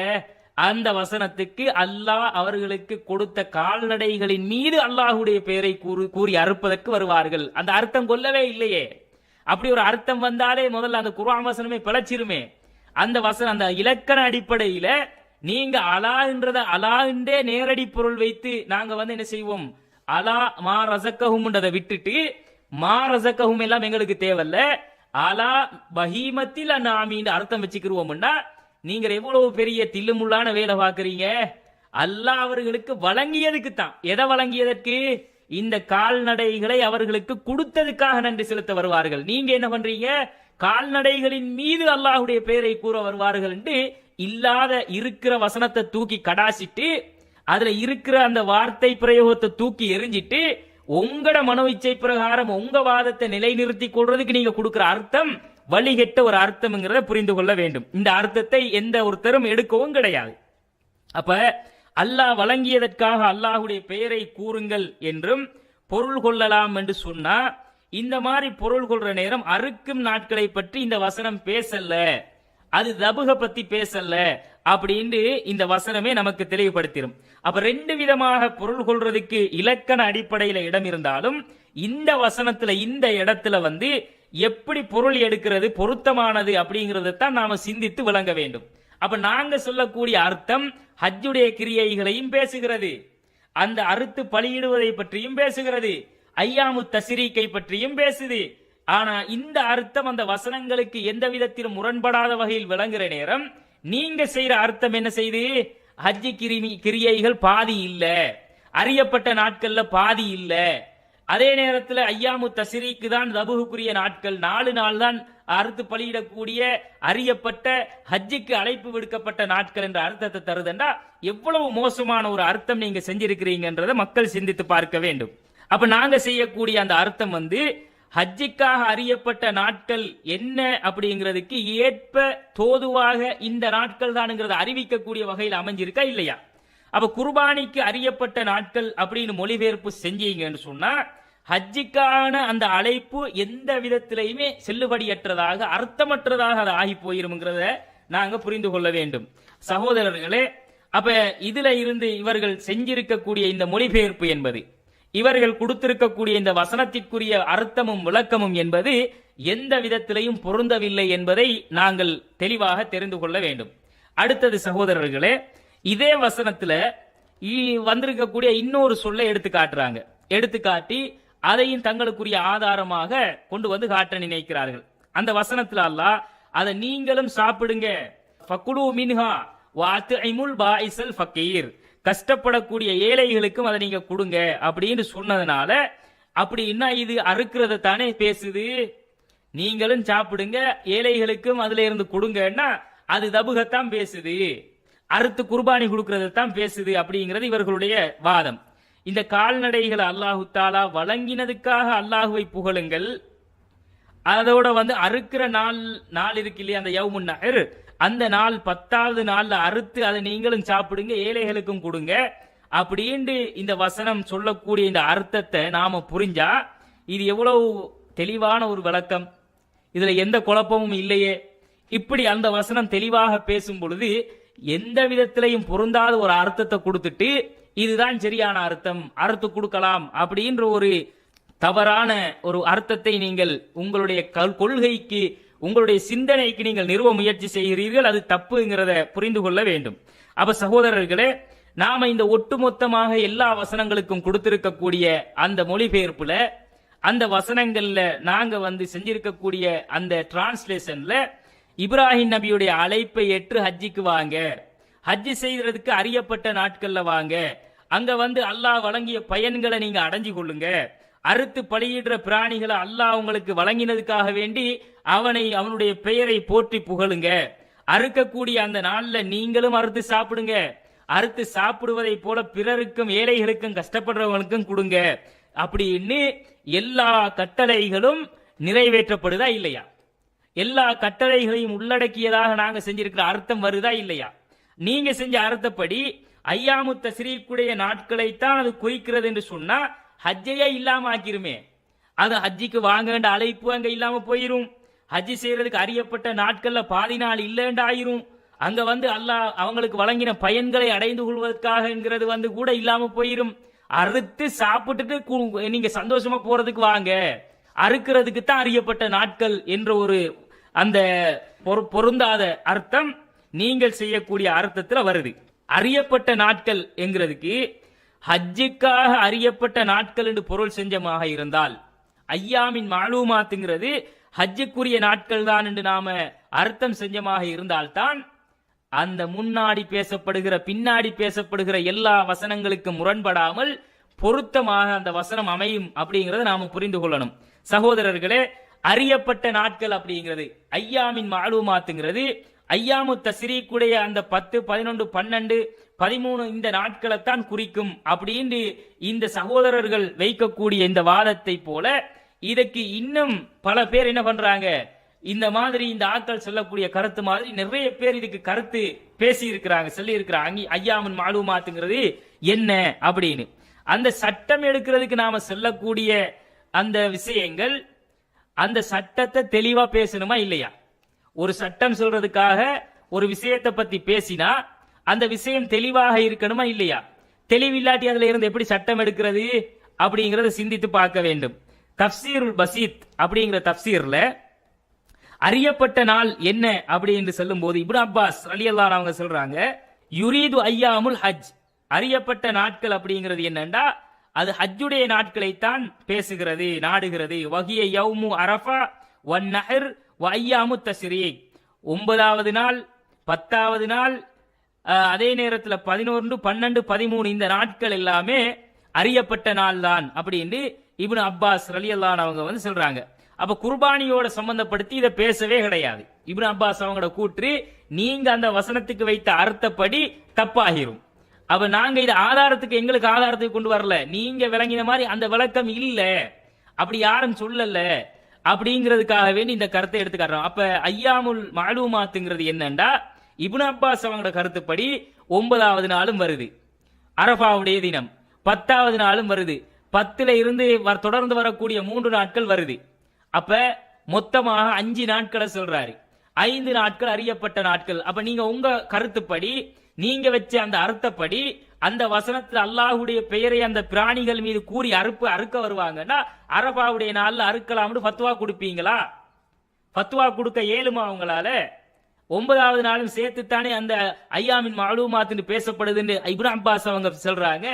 அந்த வசனத்துக்கு அல்லாஹ் அவர்களுக்கு கொடுத்த கால்நடைகளின் மீது அல்லாஹுடைய பெயரை கூறி அறுப்பதற்கு வருவார்கள், அந்த அர்த்தம் கொள்ளவே இல்லையே. அப்படி ஒரு அர்த்தம் வந்தாலே முதல்ல அந்த குர்ஆன் வசனமே பிழைச்சிருமே. அந்த வசனம் அந்த இலக்கண அடிப்படையில நீங்க அலா என்றத அலா என்றே நேரடி பொருள் வைத்து நாங்க என்ன செய்வோம், அலா மா ரஸகஹும் விட்டுட்டு மா ரஸகஹும் எல்லாம் எங்களுக்கு தேவையில்ல, அலா பஹீமத்தில் அன்ஆமின்னு அர்த்தம் வச்சுக்கிறோம்னா நீங்க எவ்வளவு பெரிய தில்லுமுள்ளான வேலை பார்க்கறீங்க. அல்லாஹ் அவர்களுக்கு வழங்கியதுக்கு தான். எதை வழங்கியதற்கு? இந்த கால்நடைகளை அவர்களுக்கு கொடுத்ததுக்காக நன்றி செலுத்த வருவார்கள். நீங்க என்ன பண்றீங்க? கால்நடைகளின் மீது அல்லாஹுடைய பெயரை கூற வருவார்கள் என்று இல்லாத இருக்கிற வசனத்தை தூக்கி கடாசிட்டு அதுல இருக்கிற அந்த வார்த்தை பிரயோகத்தை தூக்கி எரிஞ்சிட்டு உங்களோட மனோ இச்சை பிரகாரம் உங்க வாதத்தை நிலைநிறுத்தி கொள்றதுக்கு நீங்க கொடுக்கிற அர்த்தம் வழிகெட்ட ஒரு அர்த்தம்ங்கிறத புரிந்து கொள்ள வேண்டும். இந்த அர்த்தத்தை எந்த ஒருத்தரும் எடுக்கவும் கிடையாது. அப்ப அல்லாஹ் வழங்கியதற்காக அல்லாஹுடைய பெயரை கூறுங்கள் என்றும் பொருள் கொள்ளலாம் என்று சொன்னா, இந்த மாதிரி பொருள் கொள்ற நேரம் அறுக்கும் நாட்களை பற்றி இந்த வசனம் பேசல அது தபுக பத்தி பேசல அப்படின்னு இந்த வசனமே நமக்கு தெளிவுபடுத்திடும். அப்ப ரெண்டு விதமாக பொருள் கொள்றதுக்கு இலக்கண அடிப்படையில இடம் இருந்தாலும் இந்த வசனத்துல இந்த இடத்துல வந்து எப்படி பொருள் எடுக்கிறது பொருத்தமானது அப்படிங்கறதான் நாம சிந்தித்து விளங்க வேண்டும். அப்ப நாங்க சொல்லக்கூடிய அர்த்தம் ஹஜ்ஜுடைய கிரியைகளையும் பேசுகிறது, அந்த அறுத்து பலியிடுவதை பற்றியும் பேசுகிறது, ஐயாமு தஸ்ரீக்கை பற்றியும் பேசுது. ஆனா இந்த அர்த்தம் அந்த வசனங்களுக்கு எந்த விதத்திலும் முரண்படாத வகையில் விளங்குற நேரம் நீங்க செய்யற அர்த்தம் என்ன செய்து, ஹஜ்ஜி கிரியைகள் பாதி இல்ல, அறியப்பட்ட நாட்கள்ல பாதி இல்ல, அதே நேரத்தில் ஐயாமு தஸ்ரீக்கு தான் தபுகுரிய நாட்கள், 4 நாள் தான் அறுத்து பலியிடக்கூடிய அறியப்பட்ட ஹஜ்ஜுக்கு அழைப்பு விடுக்கப்பட்ட நாட்கள் என்ற அர்த்தத்தை தருதுண்டா எவ்வளவு மோசமான ஒரு அர்த்தம் நீங்க செஞ்சிருக்கிறீங்கன்றதை மக்கள் சிந்தித்து பார்க்க வேண்டும். அப்ப நாங்க செய்யக்கூடிய அந்த அர்த்தம் வந்து ஹஜ்ஜுக்காக அறியப்பட்ட நாட்கள் என்ன அப்படிங்கிறதுக்கு ஏற்ப தோதுவாக இந்த நாட்கள் தான்ங்கிறத அறிவிக்கக்கூடிய வகையில் அமைஞ்சிருக்கா இல்லையா? அப்ப குர்பானிக்கு அறியப்பட்ட நாட்கள் அப்படின்னு மொழிபெயர்ப்பு செஞ்சீங்கன்னு சொன்னா ஹஜ்ஜுக்கான அந்த அழைப்பு எந்த விதத்திலையுமே செல்லுபடியற்றதாக அர்த்தமற்றதாக அது ஆகி போயிரும்ங்கிறத நாங்க புரிந்து கொள்ள வேண்டும். சகோதரர்களே, அப்ப இதுல இருந்து இவர்கள் செஞ்சிருக்கக்கூடிய இந்த மொழிபெயர்ப்பு என்பது, இவர்கள் கொடுத்திருக்கக்கூடிய இந்த வசனத்திற்குரிய அர்த்தமும் விளக்கமும் என்பது எந்த விதத்திலையும் பொருந்தவில்லை என்பதை நாங்கள் தெளிவாக தெரிந்து கொள்ள வேண்டும். அடுத்தது சகோதரர்களே, இதே வசனத்துல வந்திருக்கக்கூடிய இன்னொரு சொல்லை எடுத்து காட்டுறாங்க. எடுத்து காட்டி அதையும் தங்களுக்குரிய ஆதாரமாக கொண்டு வந்து காட்ட நினைக்கிறார்கள். அந்த வசனத்துல அல்லாஹ் அதை நீங்களும் சாப்பிடுங்க, ஃபக்குலு மின்ஹா வஅத்இமுல் பாஇஸல் ஃபகீர், கஷ்டப்படக்கூடிய ஏழைகளுக்கும் அதை நீங்க கொடுங்க அப்படின்னு சொன்னதுனால அப்படின்னா இது அறுக்கிறத தானே பேசுது, நீங்களும் சாப்பிடுங்க ஏழைகளுக்கும் அதுல இருந்து கொடுங்கன்னா அது தபுகத்தான் பேசுது, அறுத்து குர்பானி கொடுக்கறதான் பேசுது அப்படிங்கிறது இவர்களுடைய வாதம். இந்த கால்நடைகளை அல்லாஹு தாலா வழங்கினதுக்காக அல்லாஹுவை புகழுங்கள், அதோட வந்து அறுக்கிற நாள் இருக்கு இல்லையா, அந்த யௌமுன் நஹர், அந்த நாள் 10வது நாள்ல அறுத்து அதை நீங்களும் சாப்பிடுங்க ஏழைகளுக்கும் கொடுங்க அப்படின்ட்டு இந்த வசனம் சொல்லக்கூடிய இந்த அர்த்தத்தை நாம புரிஞ்சா இது எவ்வளவு தெளிவான ஒரு விளக்கம், இதுல எந்த குழப்பமும் இல்லையே. இப்படி அந்த வசனம் தெளிவாக பேசும் பொழுது எந்த விதத்திலையும் பொருந்தாத ஒரு அர்த்தத்தை கொடுத்துட்டு இதுதான் சரியான அர்த்தம், அறுத்து கொடுக்கலாம் அப்படின்ற ஒரு தவறான ஒரு அர்த்தத்தை நீங்கள் உங்களுடைய கொள்கைக்கு உங்களுடைய சிந்தனைக்கு நீங்கள் நிறுவ முயற்சி செய்கிறீர்கள். அது தப்புங்கிறத புரிந்து கொள்ள வேண்டும். அப்ப சகோதரர்களே, நாம இந்த ஒட்டுமொத்தமாக எல்லா வசனங்களுக்கும் கொடுத்திருக்கக்கூடிய அந்த மொழிபெயர்ப்புல அந்த வசனங்கள்ல நாங்க வந்து செஞ்சிருக்கக்கூடிய அந்த டிரான்ஸ்லேஷன்ல இப்ராஹிம் நபியுடைய அழைப்பை ஏற்று ஹஜ்ஜிக்கு வாங்க, ஹஜ்ஜி செய்யறதுக்கு அறியப்பட்ட நாட்கள்ல வாங்க, அங்க வந்து அல்லாஹ் வழங்கிய பயன்களை நீங்க அடைஞ்சு கொள்ளுங்க, அறுத்து பலியிடுற பிராணிகளை அல்லாஹ் உங்களுக்கு வழங்கினதுக்காக வேண்டி அவனுடைய பெயரை போற்றி புகழுங்க, அறுக்கக்கூடிய அந்த நாள்ல நீங்களும் அறுத்து சாப்பிடுங்க, அறுத்து சாப்பிடுவதை போல பிறருக்கும் ஏழைகளுக்கும் கஷ்டப்படுறவங்களுக்கும் கொடுங்க அப்படின்னு எல்லா கட்டளைகளும் நிறைவேற்றப்படுதா இல்லையா? எல்லா கட்டளைகளையும் உள்ளடக்கியதாக நாங்க செஞ்சிருக்கிற அர்த்தம் வருதா இல்லையா? நீங்க செஞ்ச அர்த்தப்படி ஐயாமு தஸ்ரீக்குடைய நாட்களைத்தான் அது குறிக்கிறது என்று சொன்னா ஹஜ்ஜையே இல்லாம ஆக்கிருமே. அது ஹஜ்ஜிக்கு வாங்க வேண்ட அழைப்பு அங்க இல்லாம போயிரும், ஹஜ்ஜி செய்யறதுக்கு அறியப்பட்ட நாட்கள்ல பாதி நாள் இல்லைன்னு ஆயிரும், அங்க வந்து அல்லாஹ் அவங்களுக்கு வழங்கின பயன்களை அடைந்து கொள்வதற்காக வந்து கூட இல்லாம போயிரும். அறுத்து சாப்பிட்டுட்டு நீங்க சந்தோஷமா போறதுக்கு வாங்க, அறுக்கிறதுக்கு தான் அறியப்பட்ட நாட்கள் என்ற ஒரு அந்த பொருந்தாத அர்த்தம் நீங்கள் செய்யக்கூடிய அர்த்தத்துல வருது. அறியப்பட்ட நாட்கள் என்கிறதுக்கு ஹஜ்ஜுக்காக அறியப்பட்ட நாட்கள் என்று பொருள் செஞ்சமாக இருந்தால், ஐயாமின் மாலூமாத்துங்கிறது ஹஜ்ஜுக்குரிய நாட்கள் தான் என்று நாம அர்த்தம் செஞ்சமாக இருந்தால்தான் அந்த முன்னாடி பேசப்படுகிற பின்னாடி பேசப்படுகிற எல்லா வசனங்களுக்கு முரண்படாமல் பொருத்தமாக அந்த வசனம் அமையும் அப்படிங்கறத நாம புரிந்து கொள்ளணும். சகோதரர்களே, அறியப்பட்ட நாட்கள் அப்படிங்கிறது ஐயாமின் மாலூமாத்துங்கிறது ஐயாமு தஸ்ரீக்குடைய அந்த 10, 11, 12, 13 இந்த நாட்களைத்தான் குறிக்கும் அப்படின்னு இந்த சகோதரர்கள் வைக்கக்கூடிய இந்த வாதத்தை போல இதுக்கு இன்னும் பல பேர் என்ன பண்றாங்க, இந்த மாதிரி இந்த ஆட்கள் சொல்லக்கூடிய கருத்து மாதிரி நிறைய பேர் இதுக்கு கருத்து பேசி இருக்கிறாங்க, சொல்லி இருக்கிறாங்க. ஐயாமின் மாலூமாத்துங்கிறது என்ன அப்படின்னு அந்த சட்டம் எடுக்கிறதுக்கு நாம சொல்லக்கூடிய அந்த விஷயங்கள் அந்த சட்டத்தை தெளிவா பேசணுமா இல்லையா? ஒரு சட்டம் சொல்றதுக்காக ஒரு விஷயத்தை பத்தி பேசினா அந்த விஷயம் தெளிவாக இருக்கணுமா இல்லையா? தெளிவில்லாட்டி அதுல இருந்து எப்படி சட்டம் எடுக்கிறது அப்படிங்கறத சிந்தித்து பார்க்க வேண்டும். தப்சீருல் பசீத் அப்படிங்கிற தப்சீர்ல அறியப்பட்ட நாள் என்ன அப்படி என்று சொல்லும் போது இப்னு அப்பாஸ் ரலியல்லாஹு அவங்க சொல்றாங்க, யுரீது ஐயாமுல் ஹஜ், அறியப்பட்ட நாட்கள் அப்படிங்கிறது என்னண்டா அது ஹஜ்ஜுடைய நாட்களைத்தான் பேசுகிறது, நாடுகிறது. வகிய யௌமு அரஃபா வன் நஹர் வ ஐயாமு தஸ்ரீக், 9வது நாள் 10வது நாள், அதே நேரத்தில் 11, 12, 13 இந்த நாட்கள் எல்லாமே அறியப்பட்ட நாள் தான் அப்படின்னு இப்னு அப்பாஸ் ரலியல்லாஹு அவங்க வந்து சொல்றாங்க. அப்ப குர்பானியோட சம்பந்தப்படுத்தி இதை பேசவே கிடையாது. இப்னு அப்பாஸ் அவங்களோட கூற்று நீங்க அந்த வசனத்துக்கு வைத்த அர்த்தப்படி தப்பாகிரும். அப்ப நாங்க இதை ஆதாரத்துக்கு எங்களுக்கு ஆதாரத்துக்கு கொண்டு வரல, நீங்க விளங்கின மாதிரி அந்த விளக்கம் இல்ல, அப்படி யாரும் சொல்லல அப்படிங்கிறதுக்காக வேண்டி இந்த கருத்தை எடுத்து காட்டுறோம். அப்ப ஐயாமுல் மாலூமாத்துங்கிறது என்னண்டா இப்னு அப்பாஸ் அவங்களோட கருத்துப்படி 9வது நாளும் வருது, அரஃபாவுடைய தினம் 10வது நாளும் வருது, 10ல இருந்து தொடர்ந்து வரக்கூடிய 3 நாட்கள் வருது. அப்ப மொத்தமாக 5 நாட்களை சொல்றாரு. 5 நாட்கள் அறியப்பட்ட நாட்கள். அப்ப நீங்க உங்க கருத்துப்படி நீங்க வச்ச அந்த அர்த்தப்படி அந்த வசனத்தில் அல்லாஹுடைய பெயரை அந்த பிராணிகள் மீது கூறி அறுக்க வருவாங்கன்னா அரபாவுடைய நாள்ல அறுக்கலாம்னு ஃபத்வா கொடுப்பீங்களா? ஃபத்வா கொடுக்க இயலுமா அவங்களால? 9வது நாளும் சேர்த்துத்தானே அந்த ஐயாமின் மாலூமாத்துன்னு பேசப்படுதுன்னு இப்னு அப்பாஸ் அவங்க சொல்றாங்க.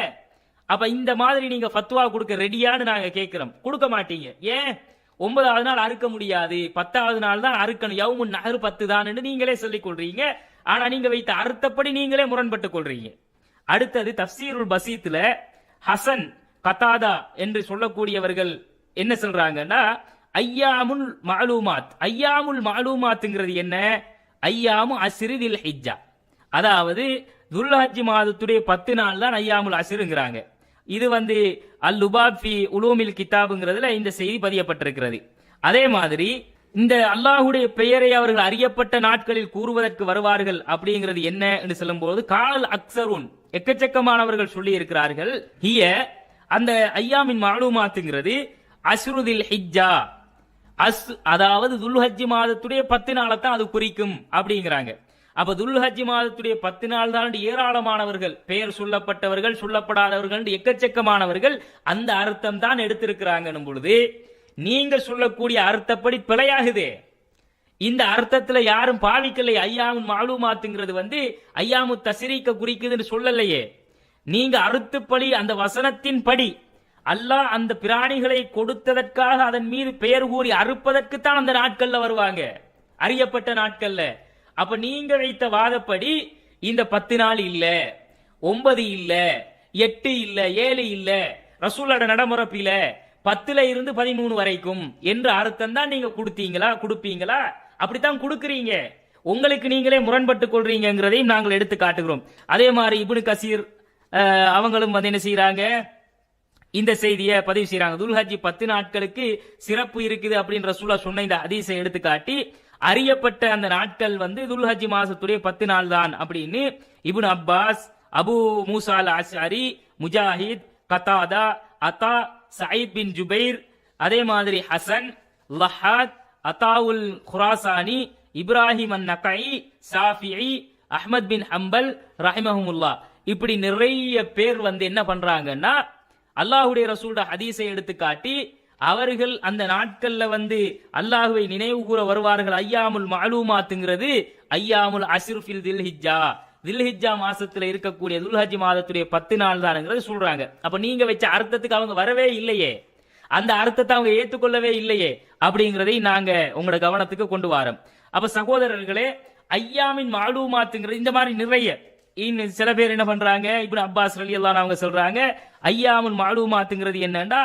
அப்ப இந்த மாதிரி நீங்க ஃபத்வா கொடுக்க ரெடியான்னு நாங்க கேட்கிறோம், கொடுக்க மாட்டீங்க. ஏன்? 9வது நாள் அறுக்க முடியாது, 10வது நாள் தான் அறுக்கணும், யௌமுன் நஹர் 10 தான் நீங்களே சொல்லிக் கொள்றீங்க. ஆனா நீங்க வைத்த அர்த்தப்படி நீங்களே முரண்பட்டுக் கொள்றீங்க. அடுத்தது தப்சீருல் பசீத்ல ஹசன் கதாதா என்று சொல்லக்கூடியவர்கள் என்ன சொல்றாங்கன்னா ஐயாமுல் மாலூமாத், ஐயாமுல் மாலூமாத்ங்கிறது என்ன? ஐயாமு அஸ்ரி தில் ஹிஜ்ஜா, அதாவது துல்ஹஜ் மாதத்துடைய 10 நாள் தான் ஐயாமுல் அஸ்ருங்கிறாங்க. இது வந்து அல் லுபாப் ஃபி உலூமில் கிதாபுங்கிறதுல இந்த செய்தி பதியப்பட்டிருக்கிறது. அதே மாதிரி இந்த அல்லாஹுடைய பெயரை அவர்கள் அறியப்பட்ட நாட்களில் கூறுவதற்கு வருவார்கள் அப்படிங்கிறது என்ன என்று சொல்லும் போது கால் அக்சருன், எக்கச்சக்கமானவர்கள் சொல்லி இருக்கிறார்கள், ஹிய அந்த ஐயாமின் மாலூமாத்துங்கிறது அஸ்ருதில் ஹிஜ்ஜா, அதாவது துல்ஹஜ் மாதத்துடைய 10 நாளை தான் அது குறிக்கும் அப்படிங்கிறாங்க. அப்ப துல்ஹஜ் மாதத்துடைய 10 நாள் தான் ஏராளமானவர்கள், பெயர் சொல்லப்பட்டவர்கள் சொல்லப்படாதவர்கள் எக்கச்சக்கமானவர்கள் அந்த அர்த்தம் தான் எடுத்திருக்கிறாங்க பொழுது நீங்க சொல்லக்கூடிய அர்த்தப்படி பிழையாகுதே. இந்த அர்த்தத்துல யாரும் பாவிக்கலை. ஐயாமுன் மாலூமாத்துங்கிறது வந்து ஐயாமு தஸ்ரீக்க குறிக்குதுன்னு சொல்லலையே. நீங்க அறுத்துப்படி அந்த வசனத்தின் படி அல்லாஹ் அந்த பிராணிகளை கொடுத்ததற்காக அதன் மீது பெயர் கூறி அறுப்பதற்குத்தான் அந்த நாட்கள்ல வருவாங்க, அறியப்பட்ட நாட்கள்ல. அப்ப நீங்க வைத்த வாதப்படி இந்த 10 நாள் இல்ல, 9 இல்ல, 8 இல்ல, 7 இல்ல, ரசூலோட நடைமுறைப்பில 10ல இருந்து 13 வரைக்கும் என்ற அர்த்தம் தான் நீங்க கொடுப்பீங்களா? அப்படித்தான் கொடுக்கறீங்க. உங்களுக்கு நீங்களே முரண்பட்டுக் கொள்றீங்கிறதையும் நாங்கள் எடுத்து காட்டுகிறோம். அதே மாதிரி இப்னு கசீர் அவங்களும் வந்து என்ன செய்யறாங்க, இந்த செய்தியை பதிவு செய்யறாங்க. துல்ஹஜ் 10 நாட்களுக்கு சிறப்பு இருக்குது அப்படின்னு ரசூலா சொன்ன இந்த ஹதீஸை எடுத்து காட்டி அறியப்பட்ட அந்த நாட்கள் வந்து துல்ஹஜ் மாசத்துடைய 10 நாள் தான் அப்படின்னு இப்னு அப்பாஸ், அபு மூசா அல் அஷ்அரி, முஜாஹித், கதாதா, அத்தா, சயீத் பின் ஜுபைர், அதே மாதிரி ஹசன், லஹாத், அத்தாவுல் குராசானி, இப்ராஹிம் அன்-நகை, ஷாஃபிஈ, அஹ்மத் பின் ஹம்பல் ரஹிமஹுமுல்லாஹ், இப்படி நிறைய பேர் வந்து என்ன பண்றாங்கன்னா அல்லாஹுடைய ரசூலுடைய ஹதீஸை எடுத்து காட்டி அவர்கள் அந்த நாட்கள்ல வந்து அல்லாஹுவை நினைவு கூற வருவார்கள். ஐயாமுல் மாலூமாத்துங்கிறது ஐயாமுல் அஸ்ர் ஃபில் தில்ஹிஜ்ஜா, தில்ஹிஜ்ஜா மாசத்துல இருக்கக்கூடிய துல்ஹஜ் மாதத்துடைய 10 நாள் தான்ங்கிறது சொல்றாங்க. அப்ப நீங்க வச்ச அர்த்தத்துக்கு அவங்க வரவே இல்லையே, அந்த அர்த்தத்தை அவங்க ஏற்றுக்கொள்ளவே இல்லையே அப்படிங்கிறதை நாங்க உங்களோட கவனத்துக்கு கொண்டு வரோம். அப்ப சகோதரர்களே, ஐயாமின் மாலூமாத்துங்கிறது இந்த மாதிரி நிறைய சில பேர் என்ன பண்றாங்க, இப்னு அப்பாஸ் ரலியல்லாஹு அவங்க சொல்றாங்க ஐயாமுல் மாலூமாத்துங்கிறது என்னன்னா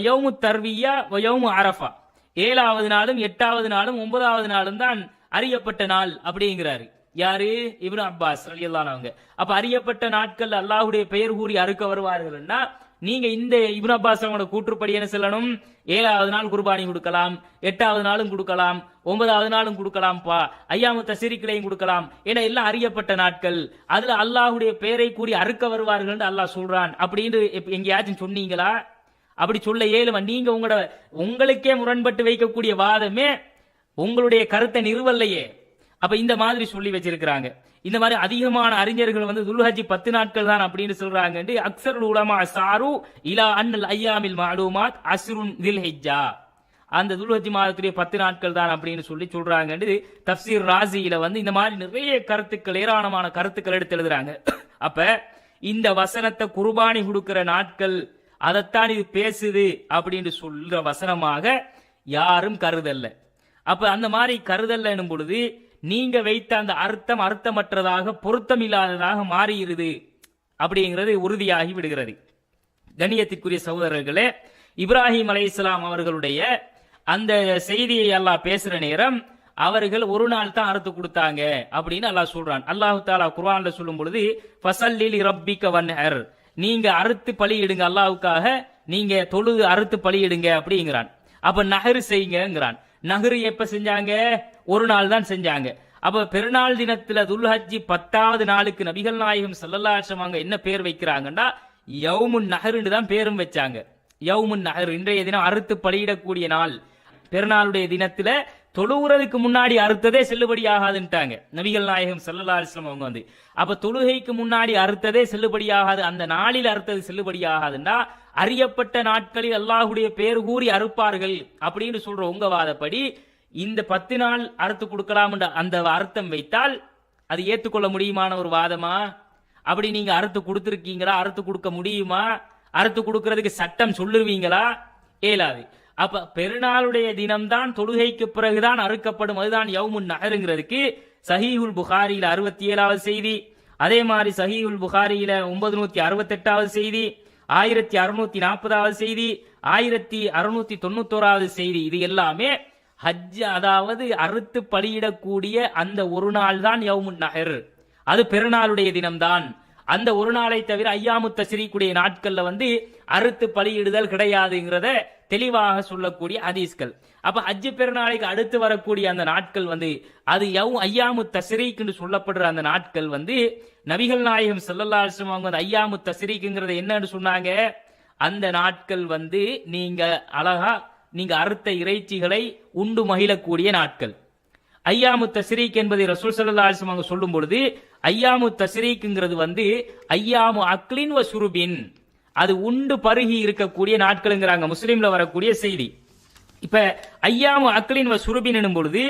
யௌமு தர்வியா வ யௌமு அரஃபா, 7வது நாளும் 8வது நாளும் 9வது நாளும் தான் அறியப்பட்ட நாள் அப்படிங்கிறாரு. யாரு? இப்னு அப்பாஸ் ரலியல்லாஹு அவங்க. அப்ப அறியப்பட்ட நாட்கள் அல்லாஹ்வுடைய பெயர் கூறி அறுக்க வருவார்கள்னா நீங்க இந்த இப்னு அப்பாஸ் அவங்களோட கூற்றுப்படி என்ன சொல்லணும், 7வது நாள் குர்பானி கொடுக்கலாம், 8வது நாளும் கொடுக்கலாம், 9வது நாளும் கொடுக்கலாம்ப்பா, ஐயாமு தஸ்ரீக்கிலையும் கொடுக்கலாம், ஏன்னா எல்லாம் அறியப்பட்ட நாட்கள், அதுல அல்லாஹ்வுடைய பெயரை கூறி அறுக்க வருவார்கள் அல்லாஹ் சொல்றான் அப்படின்னு எங்கேயாச்சும் சொன்னீங்களா? அப்படி சொல்ல இயலுமா? நீங்க உங்களுக்கே முரண்பட்டு வைக்கக்கூடிய வாதமே உங்களுடைய கருத்தை நிறுவல்லையே. அப்ப இந்த மாதிரி சொல்லி வச்சிருக்கிறாங்க. இந்த மாதிரி அதிகமான அறிஞர்கள் வந்து துல்ஹஜ் 10 நாட்கள் தான் அப்படின்னு சொல்றாங்க. அக்ஸருல் உலமா சாரு இலா அன்னல் ஐயாமில் மாலூமாத் அஸ்ருன் தில்ஹிஜ்ஜா, அந்த துல்ஹஜ் மாதத்துடைய 10 நாட்கள் தான் அப்படின்னு சொல்லி சொல்றாங்க. தஃப்சீர் ராசியில வந்து இந்த மாதிரி நிறைய கருத்துக்கள், ஏராளமான கருத்துக்கள் எடுத்து எழுதுறாங்க. அப்ப இந்த வசனத்தை குர்பானி கொடுக்கிற நாட்கள் அதைத்தான் இது பேசுது அப்படின்னு சொல்ற வசனமாக யாரும் கருதல்ல. அப்ப அந்த மாதிரி கருதல்ல எனும் பொழுது நீங்க வைத்த அந்த அர்த்தம் அர்த்தமற்றதாக பொருத்தம் இல்லாததாக மாறியிருது அப்படிங்கிறது உறுதியாகி விடுகிறது. கண்ணியத்திற்குரிய சகோதரர்களே, இப்ராஹிம் அலைஹிஸ்ஸலாம் அவர்களுடைய அந்த செய்தியை அல்லாஹ் பேசுற நேரம் அவர்கள் ஒரு நாள் தான் அறுத்து கொடுத்தாங்க அப்படின்னு அல்லாஹ் சொல்றான். அல்லாஹு தஆலா குர்ஆன்ல சொல்லும் பொழுது ஃபஸல்லி லிரப்பிக வன்ஹர், நீங்க அறுத்து பலியிடுங்க, அல்லாஹ்வுக்காக நீங்க தொழுது அறுத்து பலியிடுங்க அப்படிங்கிறான். அப்ப நஹர் செய்யுங்கிறான். நஹர் எப்ப செஞ்சாங்க? ஒரு நாள் தான் செஞ்சாங்க. அப்ப பெருநாள் தினத்துல துல்ஹஜ் 10வது நாளுக்கு நபிகள் நாயகம் ஸல்லல்லாஹு அலைஹி வஸல்லம் என்ன பேர் வைக்கிறாங்கன்னா யௌமுன் நஹர்னு தான் பேரும் வச்சாங்க. யௌமுன் நஹர், இன்றைய தினம் அறுத்து பலியிடக்கூடிய நாள். பெருநாளுடைய தினத்துல தொழுகிறதுக்கு முன்னாடி அறுத்ததே செல்லுபடியாகாதுன்ட்டாங்க நபிகள் நாயகம் ஸல்லல்லாஹு அலைஹி வஸல்லம் அவங்க வந்து. அப்ப தொழுகைக்கு முன்னாடி அறுத்ததே செல்லுபடியாகாது, அந்த நாளில் அறுத்தது செல்லுபடியாகாதுன்னா அறியப்பட்ட நாட்களில் அல்லாஹ்வுடைய பேர் கூறி அறுப்பார்கள் அப்படின்னு சொல்ற உங்க வாதப்படி இந்த 10 நாள் அறுத்து கொடுக்கலாம் அந்த அர்த்தம் வைத்தால் அது ஏற்றுக்கொள்ள முடியுமான ஒரு வாதமா? அப்படி நீங்க அறுத்து கொடுத்திருக்கீங்களா? அறுத்து கொடுக்க முடியுமா? அறுத்து கொடுக்கறதுக்கு சட்டம் சொல்லுவீங்களா? இயலாது. அப்ப பெருநாளுடைய தினம்தான் தொழுகைக்கு பிறகுதான் அறுக்கப்படும், அதுதான் யௌமுன் நஹருங்கிறதுக்கு சஹீஹுல் புகாரியில 67வது செய்தி, அதே மாதிரி சஹீஹுல் புகாரியில 968வது செய்தி, 1640வது செய்தி, 1691வது செய்தி, இது எல்லாமே ஹஜ், அதாவது அறுத்து பலியிடக்கூடிய அந்த ஒரு நாள் தான் யௌமுன் நஹர், அது பெருநாளுடைய தினம்தான். அந்த ஒரு நாளை தவிர ஐயாமு தஷ்ரீக்குடைய நாட்கள்ல வந்து அறுத்து பலியிடுதல் கிடையாதுங்கிறத தெளிவாக சொல்லக்கூடிய ஹதீஸ்கள். அப்ப ஹஜ் பெருநாளைக்கு அடுத்து வரக்கூடிய அந்த நாட்கள் வந்து அது ஐயாமு தஷ்ரீக் என்று சொல்லப்படுற அந்த நாட்கள் வந்து நபிகள் நாயகம் ஸல்லல்லாஹு அலைஹி வஸல்லம் அவங்க ஐயாமு தஷ்ரீக்ங்கிறத என்னன்னு சொன்னாங்க? அந்த நாட்கள் வந்து நீங்க அழகா நீங்க அறுத்த இறைச்சிகளை உண்டு மகிழக்கூடிய நாட்கள். ஐயாமு தஷ்ரீக் என்பதை ரசூல் ஸல்லல்லாஹு அலைஹி வஸல்லம் சொல்லும் பொழுது ஐயாமு தஷ்ரீக்ங்கிறது வந்து ஐயாமு அக்லின் வ ஷுருபின், அது உண்டு பருகி இருக்கக்கூடிய நாட்கள்ங்கிறாங்க முஸ்லிம்ல வரக்கூடிய செய்தி. இப்ப ஐயாமு அக்லின் வ ஷுருபின் எனும் பொழுது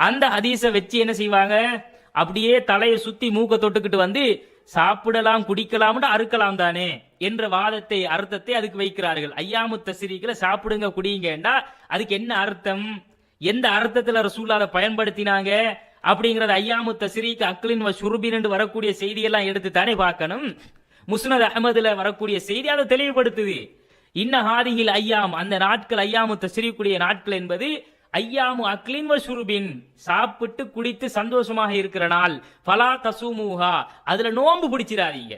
அந்த ஹதீஸை வச்சு என்ன செய்வாங்க? அப்படியே தலையை சுத்தி மூக்க தொட்டுக்கிட்டு வந்து சாப்பிடலாம் குடிக்கலாம்னு அறுக்கலாம் தானே என்ற வாதத்தை அர்த்தத்தை அதுக்கு வைக்கிறார்கள். ஐயாமு தஷ்ரீக்ல சாப்பிடுங்க குடிங்கண்டா அதுக்கு என்ன அர்த்தம்? எந்த அர்த்தத்துல ரசூல் அதை பயன்படுத்தினாங்க அப்படிங்கறது ஐயாமு தஷ்ரீக் அக்லின் வ ஷுருபின் என்று வரக்கூடிய செய்தியெல்லாம் எடுத்து தானே பார்க்கணும். முஸ்னத் அஹ்மதுல வரக்கூடிய செய்தி அதை தெளிவுபடுத்துது. இன்ன ஹாதிஹில் ஐயாம், அந்த நாட்கள் ஐயாமு தஷ்ரீக்குடைய நாட்கள் என்பது ஐயாமு அக்லின் வ ஷுருபின், சாப்பிட்டு குடித்து சந்தோஷமாக இருக்கிற நாள். ஃபலா தசூமுஹா, அதுல நோன்பு பிடிச்சிடாதீங்க.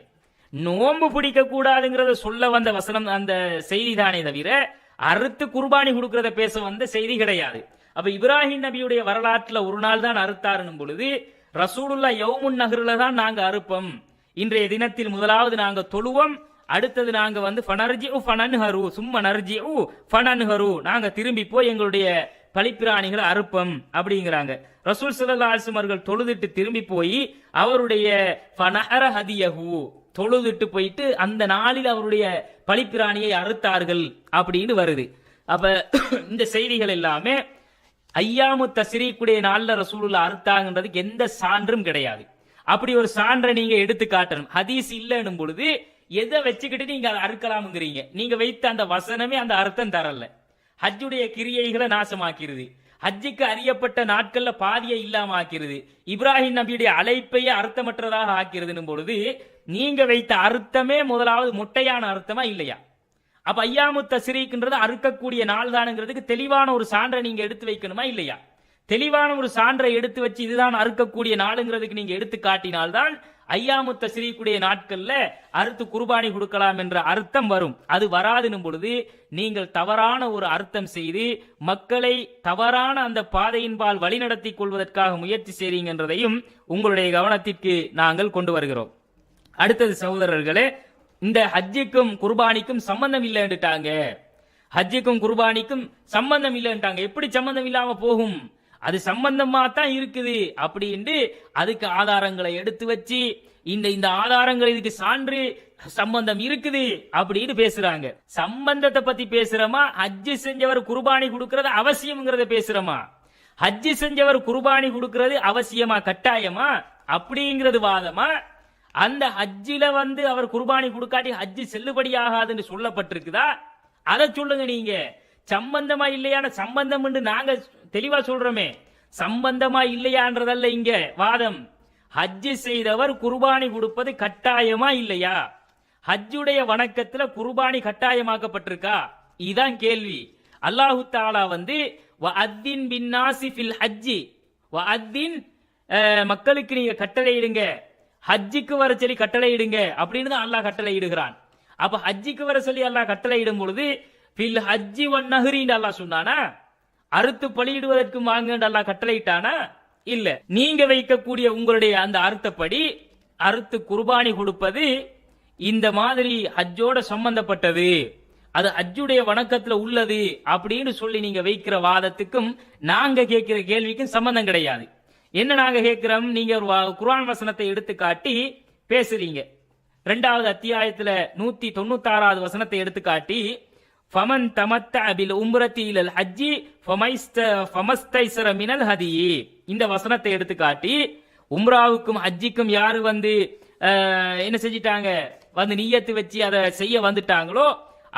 நோன்பு பிடிக்க கூடாதுங்கிறத சொல்ல வந்த வசனம் அந்த செய்தி தானே தவிர அறுத்து குர்பானி கொடுக்கறத பேச வந்த செய்தி கிடையாது. அப்ப இப்ராஹிம் நபியுடைய வரலாற்றுல ஒரு நாள் தான் அறுத்தாருன்னும் பொழுது ரசூலுல்லாஹ் யௌமுன் நஹ்ர்ல தான் நாங்க அறுப்போம். இன்றைய தினத்தில் முதலாவது நாங்க தொழுவோம், அடுத்தது நாங்க வந்து ஃபனர்ஜிஉ ஃபனன்ஹரு சும்ம நர்ஜிஉ ஃபனன்ஹரு, நாங்க திரும்பி போய் எங்களுடைய பலிப்பிராணிகளை அறுப்போம் அப்படிங்கிறாங்க. ரசூல் ஸல்லல்லாஹு அலைஹி வஸல்லம் அவர்கள் தொழுதுட்டு திரும்பி போய் அவருடைய ஃபனஹர ஹதியஹு, தொழுதுட்டு போயிட்டு அந்த நாளில் அவருடைய பலிப்பிராணியை அறுத்தார்கள் அப்படின்னு வருது. அப்ப இந்த செய்திகள் எல்லாமே ஐயாமு தஷ்ரீக்குடைய நாள்ல ரசூலுல்லாஹ் அறுத்தாங்கன்றதுக்கு எந்த சான்றும் கிடையாது. அப்படி ஒரு சான்றை நீங்க எடுத்து காட்டணும். ஹதீஸ் இல்லைன்னும் பொழுது எதை வச்சுக்கிட்டு நீங்க அதை அறுக்கலாம்ங்கிறீங்க? நீங்க வைத்த அந்த வசனமே அந்த அர்த்தம் தரல. ஹஜ்ஜுடைய கிரியைகளை நாசமாக்கிறது, ஹஜ்ஜுக்கு அறியப்பட்ட நாட்கள்ல பாதியை இல்லாம ஆக்கிறது, இப்ராஹிம் நபியுடைய அழைப்பையே அர்த்தமற்றதாக ஆக்கிறது பொழுது நீங்க வைத்த அர்த்தமே முதலாவது மொட்டையான அர்த்தமா இல்லையா? அப்ப ஐயாமு தஷ்ரீக்ன்றது அறுக்கக்கூடிய நாள் தானுங்கிறதுக்கு தெளிவான ஒரு சான்றை நீங்க எடுத்து வைக்கணுமா இல்லையா? தெளிவான ஒரு சான்றை எடுத்து வச்சு இதுதான் அறுக்கக்கூடிய நாளுங்கிறதுக்கு நீங்க எடுத்து காட்டினால்தான் ஐயாமு தஷ்ரீக்குடைய நாட்கள்ல அறுத்து குர்பானி கொடுக்கலாம் என்ற அர்த்தம் வரும். அது வராதுன்னும் பொழுது நீங்கள் தவறான ஒரு அர்த்தம் செய்து மக்களை தவறான அந்த பாதையின்பால் வழிநடத்தி கொள்வதற்காக முயற்சி செய்றீங்கன்றதையும் உங்களுடைய கவனத்திற்கு நாங்கள் கொண்டு வருகிறோம். அடுத்தது சகோதரர்களே, இந்த ஹஜ்ஜுக்கும் குர்பானிக்கும் சம்பந்தம் இல்லைன்னுட்டாங்க. ஹஜ்ஜுக்கும் குர்பானிக்கும் சம்பந்தம் இல்லைன்ட்டாங்க. எப்படி சம்பந்தம் இல்லாம போகும்? அது சம்பந்தமா தான் இருக்குது அப்படின்னு அதுக்கு ஆதாரங்களை எடுத்து வச்சு இந்த ஆதாரங்கள் இதுக்கு சான்று சம்பந்தம் இருக்குது அப்படின்னு பேசுறாங்க. சம்பந்தத்தை பத்தி பேசுறோமா, ஹஜ்ஜி செஞ்சவர் குர்பானி கொடுக்கறது அவசியம்ங்கிறத பேசுறோமா? ஹஜ்ஜி செஞ்சவர் குர்பானி கொடுக்கறது அவசியமா கட்டாயமா அப்படிங்கிறது வாதமா? அந்த ஹஜ்ஜில அவர் குர்பானி கொடுக்காட்டி ஹஜ்ஜி செல்லுபடியாகாதுன்னு சொல்லப்பட்டிருக்குதா? அதை சொல்லுங்க நீங்க. சம்பந்தமா இல்லையான சம்பந்தம் நாங்க தெளிவா சொல்றோமே, சம்பந்தமா இல்லையான்றதல்ல இங்க வாதம். ஹஜ்ஜி செய்தவர் குர்பானி கொடுப்பது கட்டாயமா இல்லையா? ஹஜ்ஜுடைய வணக்கத்துல குர்பானி கட்டாயமாக்கப்பட்டிருக்கா? இதுதான் கேள்வி. அல்லாஹு தஆலா வஅத்தின் பின்னாசி ஃபில் ஹஜ்ஜி, வஅத்தின் மக்களுக்கு நீங்க கட்டளையிடுங்க, ஹஜ்ஜுக்கு வர சொல்லி கட்டளையிடுங்க அப்படின்னு தான் அல்லாஹ் கட்டளையிடுகிறான். அப்ப ஹஜ்ஜுக்கு வர சொல்லி அல்லாஹ் கட்டளையிடும் பொழுது ஃபில் ஹஜ்ஜி வன் நஹ்ரின்னு அல்லாஹ் சொன்னானா? அறுத்து பலியிடுவதற்கு வாங்க அல்லாஹ் கட்டளையிட்டானா? இல்ல. நீங்க வைக்கக்கூடிய உங்களுடைய அந்த அர்த்தப்படி அறுத்து குர்பானி கொடுப்பது இந்த மாதிரி ஹஜ்ஜோட சம்பந்தப்பட்டது, அது ஹஜ்ஜுடைய வணக்கத்துல உள்ளது அப்படின்னு சொல்லி நீங்க வைக்கிற வாதத்துக்கும் நாங்க கேட்கிற கேள்விக்கும் சம்பந்தம் கிடையாது. என்ன நாங்க கேட்கிறோம், நீங்க ஒரு குர்ஆன் வசனத்தை எடுத்து காட்டி பேசுறீங்க. 2வது அத்தியாயத்துல 196வது வசனத்தை எடுத்து காட்டி ஃபமன் தமத்தஅ பில் உம்ரதி இலல் ஹஜ்ஜி ஃபமஸ்தைஸர மினல் ஹதி, இந்த வசனத்தை எடுத்து காட்டி உம்ராவுக்கும் ஹஜ்ஜிக்கும் யாரு என்ன செஞ்சிட்டாங்க, நியத்து வச்சு அதை செய்ய வந்துட்டாங்களோ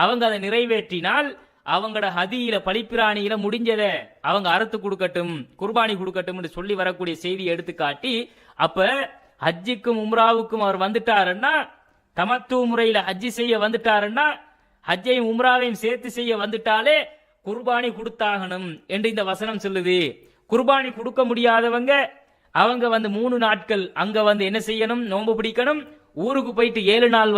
அவங்க அதை நிறைவேற்றினால் அவங்களோட ஹதியில பலிப்பிராணியில முடிஞ்சத அவங்க அறுத்து கொடுக்கட்டும், குர்பானி கொடுக்கட்டும் சொல்லி வரக்கூடிய செய்தி எடுத்து காட்டி, அப்ப ஹஜ்ஜிக்கும் உம்ராவுக்கும் அவர் வந்துட்டாருன்னா, தமத்து முறையில ஹஜ்ஜி செய்ய வந்துட்டாருன்னா, ஹஜ்ஜையும் உம்ராவையும் சேர்த்து செய்ய வந்துட்டாலே குர்பானி கொடுத்தாகணும் என்று இந்த வசனம் சொல்லுது. குர்பானி கொடுக்க முடியாதவங்க அவங்க 3 நாட்கள் அங்க என்ன செய்யணும், நோன்பு பிடிக்கணும். ஊருக்கு போயிட்டு 7 நாள்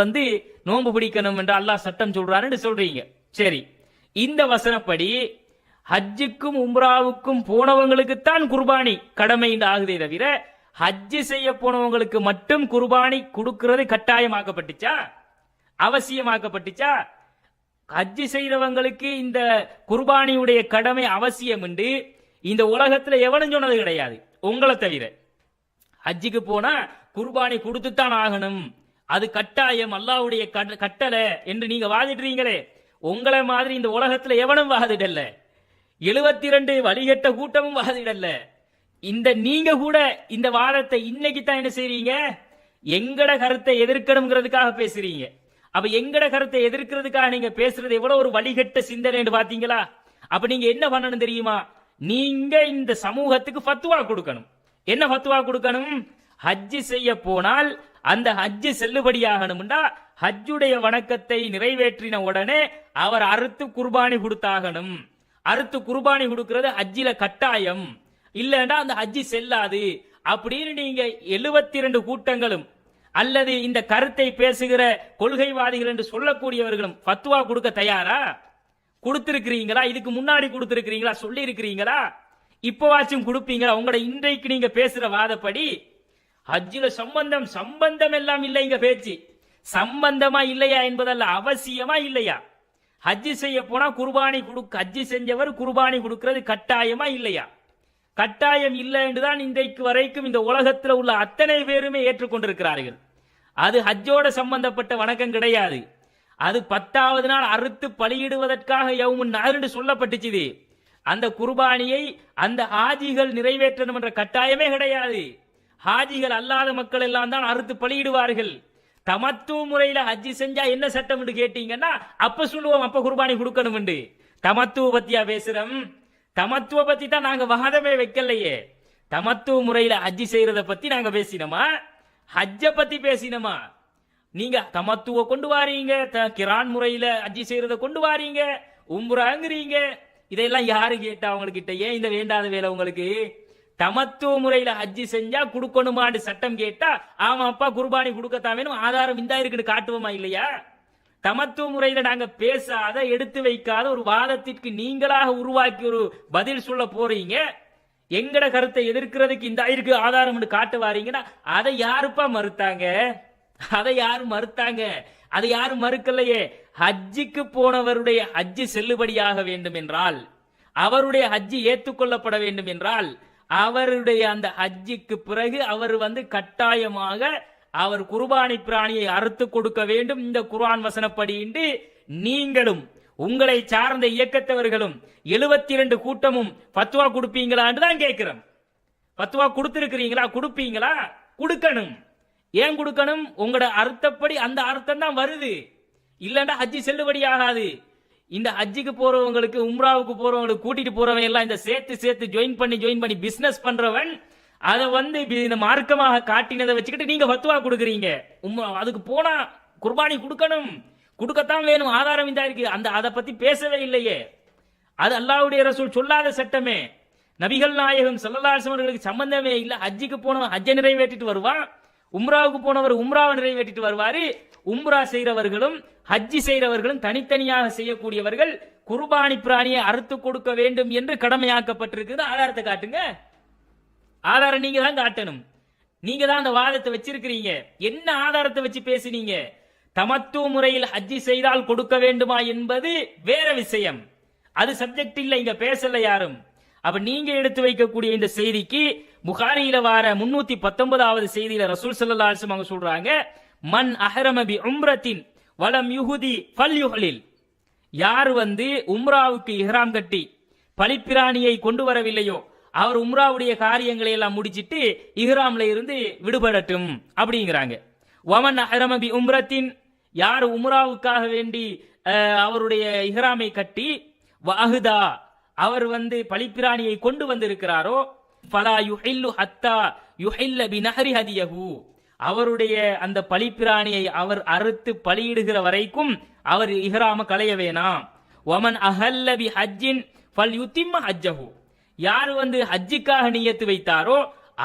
நோன்பு பிடிக்கணும் என்று அல்லாஹ் சட்டம் சொல்றாருன்னு சொல்றீங்க. சரி, இந்த வசனப்படி ஹஜ்ஜுக்கும் உம்ராவுக்கும் போனவங்களுக்குத்தான் குர்பானி கடமை ஆகுதே தவிர ஹஜ்ஜி செய்ய போனவங்களுக்கு மட்டும் குர்பானி கொடுக்கிறது கட்டாயமாக்கப்பட்டுச்சா, அவசியமாக்கப்பட்டுச்சா? ஹஜ்ஜி செய்யறவங்களுக்கு இந்த குர்பானியுடைய கடமை அவசியம் என்று இந்த உலகத்துல எவனும் சொன்னது கிடையாது உங்களை தவிர. ஹஜ்ஜிக்கு போனா குர்பானி கொடுத்துத்தான் ஆகணும், அது கட்டாயம், அல்லாஹ்வுடைய கட்டளை என்று நீங்க வாதிடுறீங்களே, உங்களை மாதிரி இந்த உலகத்துல எவனும் வாதிடல, 72 வழிகட்ட கூட்டமும் வாதிடல. நீங்க கூட இந்த வாதத்தை இன்னைக்கு தான் என்ன செய்றீங்க, எங்கட கருத்தை எதிர்க்கணுங்கிறதுக்காக பேசுறீங்க. அப்ப எங்கட கருத்தை எதிர்க்கிறதுக்காக நீங்க பேசுறது எவ்வளவு ஒரு வழிகட்ட சிந்தனை பாத்தீங்களா? அப்ப நீங்க என்ன பண்ணணும் தெரியுமா, நீங்க இந்த சமூகத்துக்கு ஃபத்வா கொடுக்கணும். என்ன ஃபத்வா கொடுக்கணும்? ஹஜ்ஜி செய்ய போனால் அந்த ஹஜ்ஜி செல்லுபடியாகணும்னா ஹஜ்ஜுடைய வணக்கத்தை நிறைவேற்றின உடனே அவர் அறுத்து குர்பானி கொடுத்தாகணும். அறுத்து குர்பானி கொடுக்கிறது ஹஜ்ஜில கட்டாயம், இல்லைன்னா அந்த ஹஜ்ஜி செல்லாது அப்படின்னு நீங்க 72 கூட்டங்களும் அல்லது இந்த கருத்தை பேசுகிற கொள்கைவாதிகள் என்று சொல்லக்கூடியவர்களும் ஃபத்வா கொடுக்க தயாரா? கொடுத்திருக்கிறீங்களா? இதுக்கு முன்னாடி கொடுத்திருக்கிறீங்களா? சொல்லி இருக்கிறீங்களா? இப்பவாச்சும் கொடுப்பீங்களா? உங்களோட இன்றைக்கு நீங்க பேசுற வாதப்படி ஹஜ்ஜில சம்பந்தம் எல்லாம் இல்லைங்க பேச்சு. சம்பந்தமா இல்லையா என்பதல்ல, அவசியமா இல்லையா? ஹஜ்ஜி செய்ய போனா குர்பானி ஹஜ்ஜி செஞ்சவர் குர்பானி கொடுக்கிறது கட்டாயமா இல்லையா? கட்டாயம் இல்லை என்றுதான் இன்றைக்கு வரைக்கும் இந்த உலகத்தில் உள்ள அத்தனை பேருமே ஏற்றுக்கொண்டிருக்கிறார்கள். அது ஹஜ்ஜோட சம்பந்தப்பட்ட வணக்கம் கிடையாது. அது 10வது நாள் அறுத்து பலியிடுவதற்காக யௌமுன் நஹர் என்று சொல்லப்பட்டுச்சு. அந்த குர்பானியை அந்த ஹாஜிகள் நிறைவேற்றணும் என்ற கட்டாயமே கிடையாது. ஹாஜிகள் அல்லாத மக்கள் எல்லாம் தான் அறுத்து பலியிடுவார்கள். தமத்து முறையில ஹஜ்ஜி செஞ்சா என்ன சட்டம் என்று கேட்டீங்கன்னா அப்ப சொல்லுவோம், அப்ப குர்பானி கொடுக்கணும் என்று. தமத்துவ பத்தியா பேசுறோம்? தமத்துவ பத்தி தான் நாங்க வாதமே வைக்கலையே. தமத்துவ முறையில ஹஜ்ஜி செய்யறத பத்தி நாங்க பேசினோமா? ஹஜ்ஜ பத்தி பேசினோமா? நீங்க தமத்துவ கொண்டு வாரீங்க, கிரான் முறையில ஹஜ்ஜி செய்யறத கொண்டு வாரீங்க, உம்ராங்கிறீங்க. இதெல்லாம் யாரு கேட்டா அவங்ககிட்ட? ஏன் இந்த வேண்டாத வேலை உங்களுக்கு? தமத்துவ முறையில ஹஜ்ஜி செஞ்சா கொடுக்கணுமான்னு சட்டம் கேட்டா ஆமா அப்பா குர்பானி கொடுக்கத்தான் வேணும், ஆதாரம் இந்தா இருக்குன்னு காட்டுவோமா இல்லையா? தமத்துவ முறையில நாங்க பேசாத எடுத்து வைக்காத ஒரு வாதத்திற்கு நீங்களாக உருவாக்கி ஒரு பதில் சொல்ல போறீங்க. எங்கட கருத்தை எதிர்க்கிறதுக்கு இந்த இருக்கு ஆதாரம் காட்ட வாரீங்கன்னா அதை யாருப்பா மறுத்தாங்க? அதை யாரும் மறுத்தாங்க? அதை யாரும் மறுக்கலையே. ஹஜ்ஜிக்கு போனவருடைய ஹஜ்ஜி செல்லுபடியாக வேண்டும் என்றால், அவருடைய ஹஜ்ஜி ஏற்றுக்கொள்ளப்பட வேண்டும் என்றால் அவருடைய அந்த ஹஜ்ஜிக்கு பிறகு அவர் கட்டாயமாக அவர் குர்பானி பிராணியை அறுத்து கொடுக்க வேண்டும். இந்த குர்ஆன் வசனப்படி நீங்களும் உங்களை சார்ந்த இயக்கத்தவர்களும் 72 கூட்டமும் பத்வா கொடுப்பீங்களான்னு தான் கேட்கிறோம். பத்வா கொடுத்திருக்கிறீங்களா? கொடுப்பீங்களா? கொடுக்கணும். ஏன் கொடுக்கணும்? உங்களோட அர்த்தப்படி அந்த அர்த்தம் தான் வருது. இல்லன்னா ஹஜ்ஜி செல்லுபடி ஆகாது. இந்த ஹஜ்ஜிக்கு போறவங்களுக்கு உம்ராவுக்கு போறவங்களுக்கு கூட்டிட்டு போறவன் எல்லாம் இந்த சேர்த்து ஜாயின் பண்ணி பிசினஸ் பண்றவன் அதை இந்த மார்க்கமாக காட்டினதை வச்சுக்கிட்டு நீங்க ஃபத்வா கொடுக்குறீங்க. அதுக்கு போனா குர்பானி கொடுக்கணும், கொடுக்கத்தான் வேணும், ஆதாரம் இந்த இருக்கு. அதை பத்தி பேசவே இல்லையே. அது அல்லாஹ்வுடைய ரசூல் சொல்லாத சட்டமே. நபிகள் நாயகம் ஸல்லல்லாஹு அலைஹி வஸல்லம் சம்பந்தமே இல்ல. ஹஜ்ஜிக்கு போனவன் ஹஜ்ஜை நிறைவேற்றிட்டு வருவான், உம்ராவுக்கு போனவர் உம்ராவை நிறைவேற்றிட்டு வருவாரு. உம்ரா செய்யறவர்களும் ஹஜ்ஜி செய்யறவர்களும் தனித்தனியாக செய்யக்கூடியவர்கள் குர்பானி பிராணியை அறுத்து கொடுக்க வேண்டும் என்று கடமையாக்கப்பட்டிருக்குது. ஆதாரத்தை காட்டுங்க. ஆதாரம் நீங்க தான் காட்டணும். நீங்க தான் அந்த வாதத்தை வச்சிருக்கிறீங்க. என்ன ஆதாரத்தை வச்சு பேசுனீங்க? தமத்து முறையில் ஹஜ்ஜி செய்தால் கொடுக்க வேண்டுமா என்பது வேற விஷயம். அது சப்ஜெக்ட் இல்ல, இங்க பேசல யாரும். அப்ப நீங்க எடுத்து வைக்கக்கூடிய இந்த செய்திக்கு புகாரியில வார 319வது செய்தியில ரசூல் ஸல்லல்லாஹு அலைஹி வஸல்லம் சொல்றாங்க, மன் அஹ்ரம பி உம்ரத்தின் வலம் யுஹதி ஃபல்யுஹ்லில். யார் உம்ராவுக்கு இஹ்ராம் கட்டி பலிப்பிராணியை கொண்டு வரவில்லையோ அவர் உம்ராவுடைய காரியங்களை எல்லாம் முடிச்சிட்டு இஹ்ராம்ல இருந்து விடுபடட்டும் அப்படிங்கிறாங்க. வமன் அஹ்ரம பி உம்ரத்தின், யார் உம்ராவுக்காக வேண்டி அவருடைய இஹ்ராமை கட்டி வஹதா அவர் பலிப்பிராணியை கொண்டு வந்திருக்கிறாரோ ஃபலா யுஹில்லு ஹத்தா யுஹில்ல பி நஹரி ஹதியஹு, அவருடைய அந்த பலிப்பிராணியை அவர் அறுத்து பலியிடுகிற வரைக்கும் அவர் இஹ்ராம களைய வேணாம். வமன் அஹல்ல பி ஹஜ்ஜின் ஃபல்யுத்திம்ம ஹஜ்ஜஹு, யார் ஹஜ்ஜிக்காக நியத்து வைத்தாரோ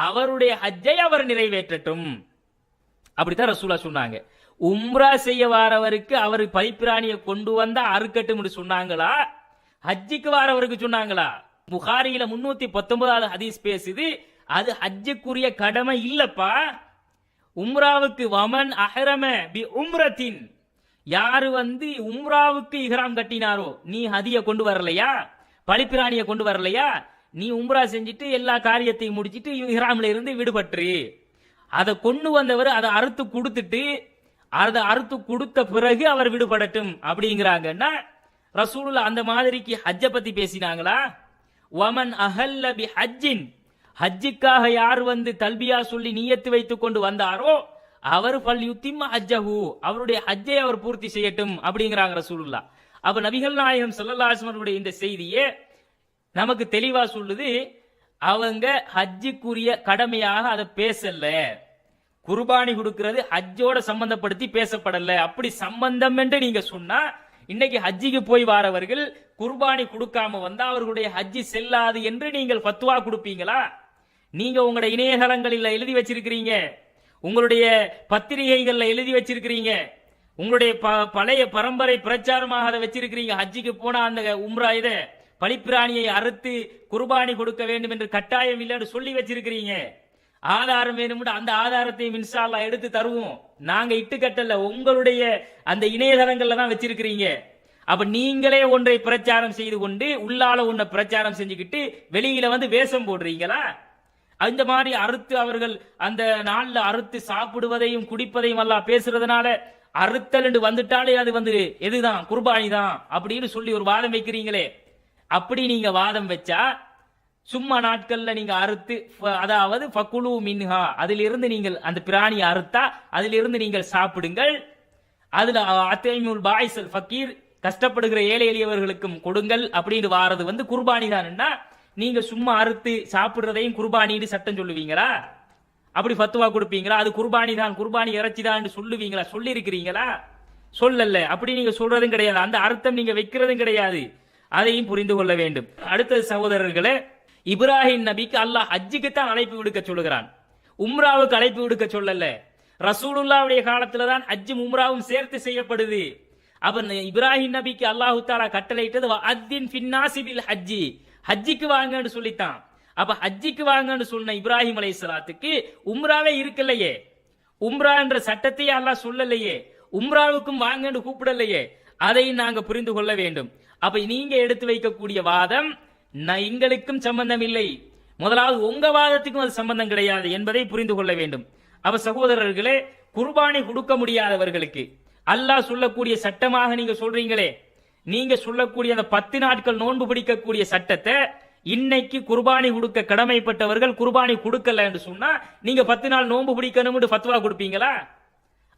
அவருடைய ஹஜ்ஜை அவர் நிறைவேற்றட்டும். அப்படித்தான் ரசூலா சொன்னாங்க. உம்ரா செய்ய வாரவருக்கு அவர் பலிப்பிராணியை கொண்டு வந்தா அறுக்கட்டும் சொன்னாங்களா? ஹஜ்ஜிக்கு வாரவருக்கு சொன்னாங்களா? புகாரியில 319வது ஹதீஸ் பேசுது. அது ஹஜ்ஜுக்குரிய கடமை இல்லப்பா. உம்ராவுக்கு வமன் அஹ்ரம பி உம்ரத்தின், யாரு உம்ராவுக்கு இஹ்ராம் கட்டினாரோ, நீ ஹதிய கொண்டு வரலையா, பலிப்பிராணியை கொண்டு வரலையா, நீ உம்ரா செஞ்சுட்டு எல்லா காரியத்தையும் முடிச்சிட்டு இஹ்ராம்ல இருந்து விடுபட்டு அதை கொண்டு வந்தவர் அதை அறுத்து கொடுத்துட்டு அதை அறுத்து கொடுத்த பிறகு அவர் விடுபடட்டும் அப்படிங்கிறாங்கன்னா ரசூலுல்லாஹ் அந்த மாதிரிக்கு ஹஜ்ஜை பத்தி பேசினாங்களா? வமன் அஹல்ல பி ஹஜ்ஜின், ஹஜ்ஜுக்காக யார் தல்பியா சொல்லி நியத்து வைத்துக் கொண்டு வந்தாரோ அவர் ஃபல்யுத்திம்ம ஹஜ்ஜஹு, அவருடைய ஹஜ்ஜை அவர் பூர்த்தி செய்யட்டும் அப்படிங்கிறாங்க ரசூலுல்லாஹ். அப்ப நபிகள் நாயகம் ஸல்லல்லாஹு அலைஹி வஸல்லம் இந்த செய்தியே நமக்கு தெளிவா சொல்லுது. அவங்க ஹஜ்ஜுக்குரிய கடமையாக அதை பேசல. குர்பானி கொடுக்கிறது ஹஜ்ஜோட சம்பந்தப்படுத்தி பேசப்படல. அப்படி சம்பந்தம் என்று நீங்க சொன்னா இன்னைக்கு ஹஜ்ஜிக்கு போய் வாரவர்கள் குர்பானி கொடுக்காம வந்தா அவர்களுடைய ஹஜ்ஜி செல்லாது என்று நீங்கள் ஃபத்வா கொடுப்பீங்களா? நீங்க உங்களுடைய இணையதளங்களில் எழுதி வச்சிருக்கிறீங்க, உங்களுடைய பத்திரிகைகள்ல எழுதி வச்சிருக்கிறீங்க, உங்களுடைய பழைய பரம்பரை பிரச்சாரமாக அதை வச்சிருக்கிறீங்க. ஹஜ்ஜிக்கு போனா அந்த உம்ரா இத பலிப்பிராணியை அறுத்து குர்பானி கொடுக்க வேண்டும் என்று கட்டாயம் இல்லைன்னு சொல்லி வச்சிருக்கிறீங்க. ஆதாரம் வேணும், அந்த ஆதாரத்தை இன்ஷா அல்லாஹ் எடுத்து தருவோம். நாங்க இட்டு கட்டல, உங்களுடைய அந்த இணையதளங்கள்ல தான் வச்சிருக்கிறீங்க. அப்ப நீங்களே ஒன்றை பிரச்சாரம் செய்து கொண்டு உள்ளால ஒன்றை பிரச்சாரம் செஞ்சுக்கிட்டு வெளியில வேஷம் போடுறீங்களா? அந்த மாதிரி அறுத்து அவர்கள் அந்த நாள்ல அறுத்து சாப்பிடுவதையும் குடிப்பதையும் எல்லாம் பேசுறதுனால அறுத்தல் என்று வந்துட்டாலே அது எதுதான் குர்பானி தான் அப்படின்னு சொல்லி ஒரு வாதம் வைக்கிறீங்களே. அப்படி நீங்க வாதம் வச்சா சும்மா நாட்கள்ல நீங்க அறுத்து, அதாவது ஃபகுலு மின்ஹா, அதிலிருந்து நீங்கள் அந்த பிராணியை அறுத்தா அதிலிருந்து நீங்கள் சாப்பிடுங்கள், அதுல அத்தைமுல் பாய்சல் ஃபக்கீர், கஷ்டப்படுகிற ஏழை எளியவர்களுக்கும் கொடுங்கள் அப்படின்னு வாரது குர்பானி தான்னா நீங்க சும்மா அறுத்து சாப்பிடுறதையும் குர்பானின்னு சட்டம் சொல்லுவீங்களா? அப்படி ஃபத்வா கொடுப்பீங்களா? அது குர்பானி தான், குர்பானி இறைச்சி தான் சொல்லுவீங்களா? சொல்லி இருக்கிறீங்களா? சொல்லல. அப்படி நீங்க சொல்றதும் கிடையாது, அந்த அர்த்தம் நீங்க வைக்கிறதும் கிடையாது. அதையும் புரிந்து கொள்ள வேண்டும். அடுத்த சகோதரர்களே, இப்ராஹிம் நபிக்கு அல்லாஹ் ஹஜ்ஜுக்கு தான் அழைப்பு விடுக்க சொல்லுகிறான், உம்ராவுக்கு அழைப்பு விடுக்க சொல்லல. ரசூலுல்லாவுடைய காலத்துல தான் ஹஜ்ஜும் உம்ராவும் சேர்த்து செய்யப்படுது. அப்ப இப்ராஹிம் நபிக்கு அல்லாஹு தஆலா கட்டளையிட்டது வஅத்தின் ஃபின்னாஸி பில் ஹஜ்ஜி, ஹஜ்ஜிக்கு வாங்கன்னு சொல்லித்தான். அப்ப ஹஜ்ஜிக்கு வாங்கன்னு சொன்ன இப்ராஹிம் அலைஹிஸ்ஸலாத்துக்கு உம்ராவே இருக்கலையே, உம்ரா என்ற சட்டத்தையே அல்லாஹ் சொல்லலையே, உம்ராவுக்கும் வாங்கன்னு கூப்பிடலையே. அதை நாங்க புரிந்து கொள்ள வேண்டும். அப்ப நீங்க எடுத்து வைக்கக்கூடிய வாதம் எங்களுக்கும் சம்பந்தம் இல்லை. முதலாவது உங்க வாதத்துக்கும் அது சம்பந்தம் கிடையாது என்பதை புரிந்து கொள்ள வேண்டும். அப்ப சகோதரர்களே, குர்பானி கொடுக்க முடியாதவர்களுக்கு அல்லாஹ் சொல்லக்கூடிய சட்டமாக நீங்க சொல்றீங்களே, நீங்க சொல்லக்கூடிய அந்த 10 நாட்கள் நோன்பு பிடிக்கக்கூடிய சட்டத்தை இன்னைக்கு குர்பானி கொடுக்க கடமைப்பட்டவர்கள் குர்பானி கொடுக்கல என்று சொன்னா நீங்க 10 நாள் நோன்பு பிடிக்கணும்னு ஃபத்வா கொடுப்பீங்களா?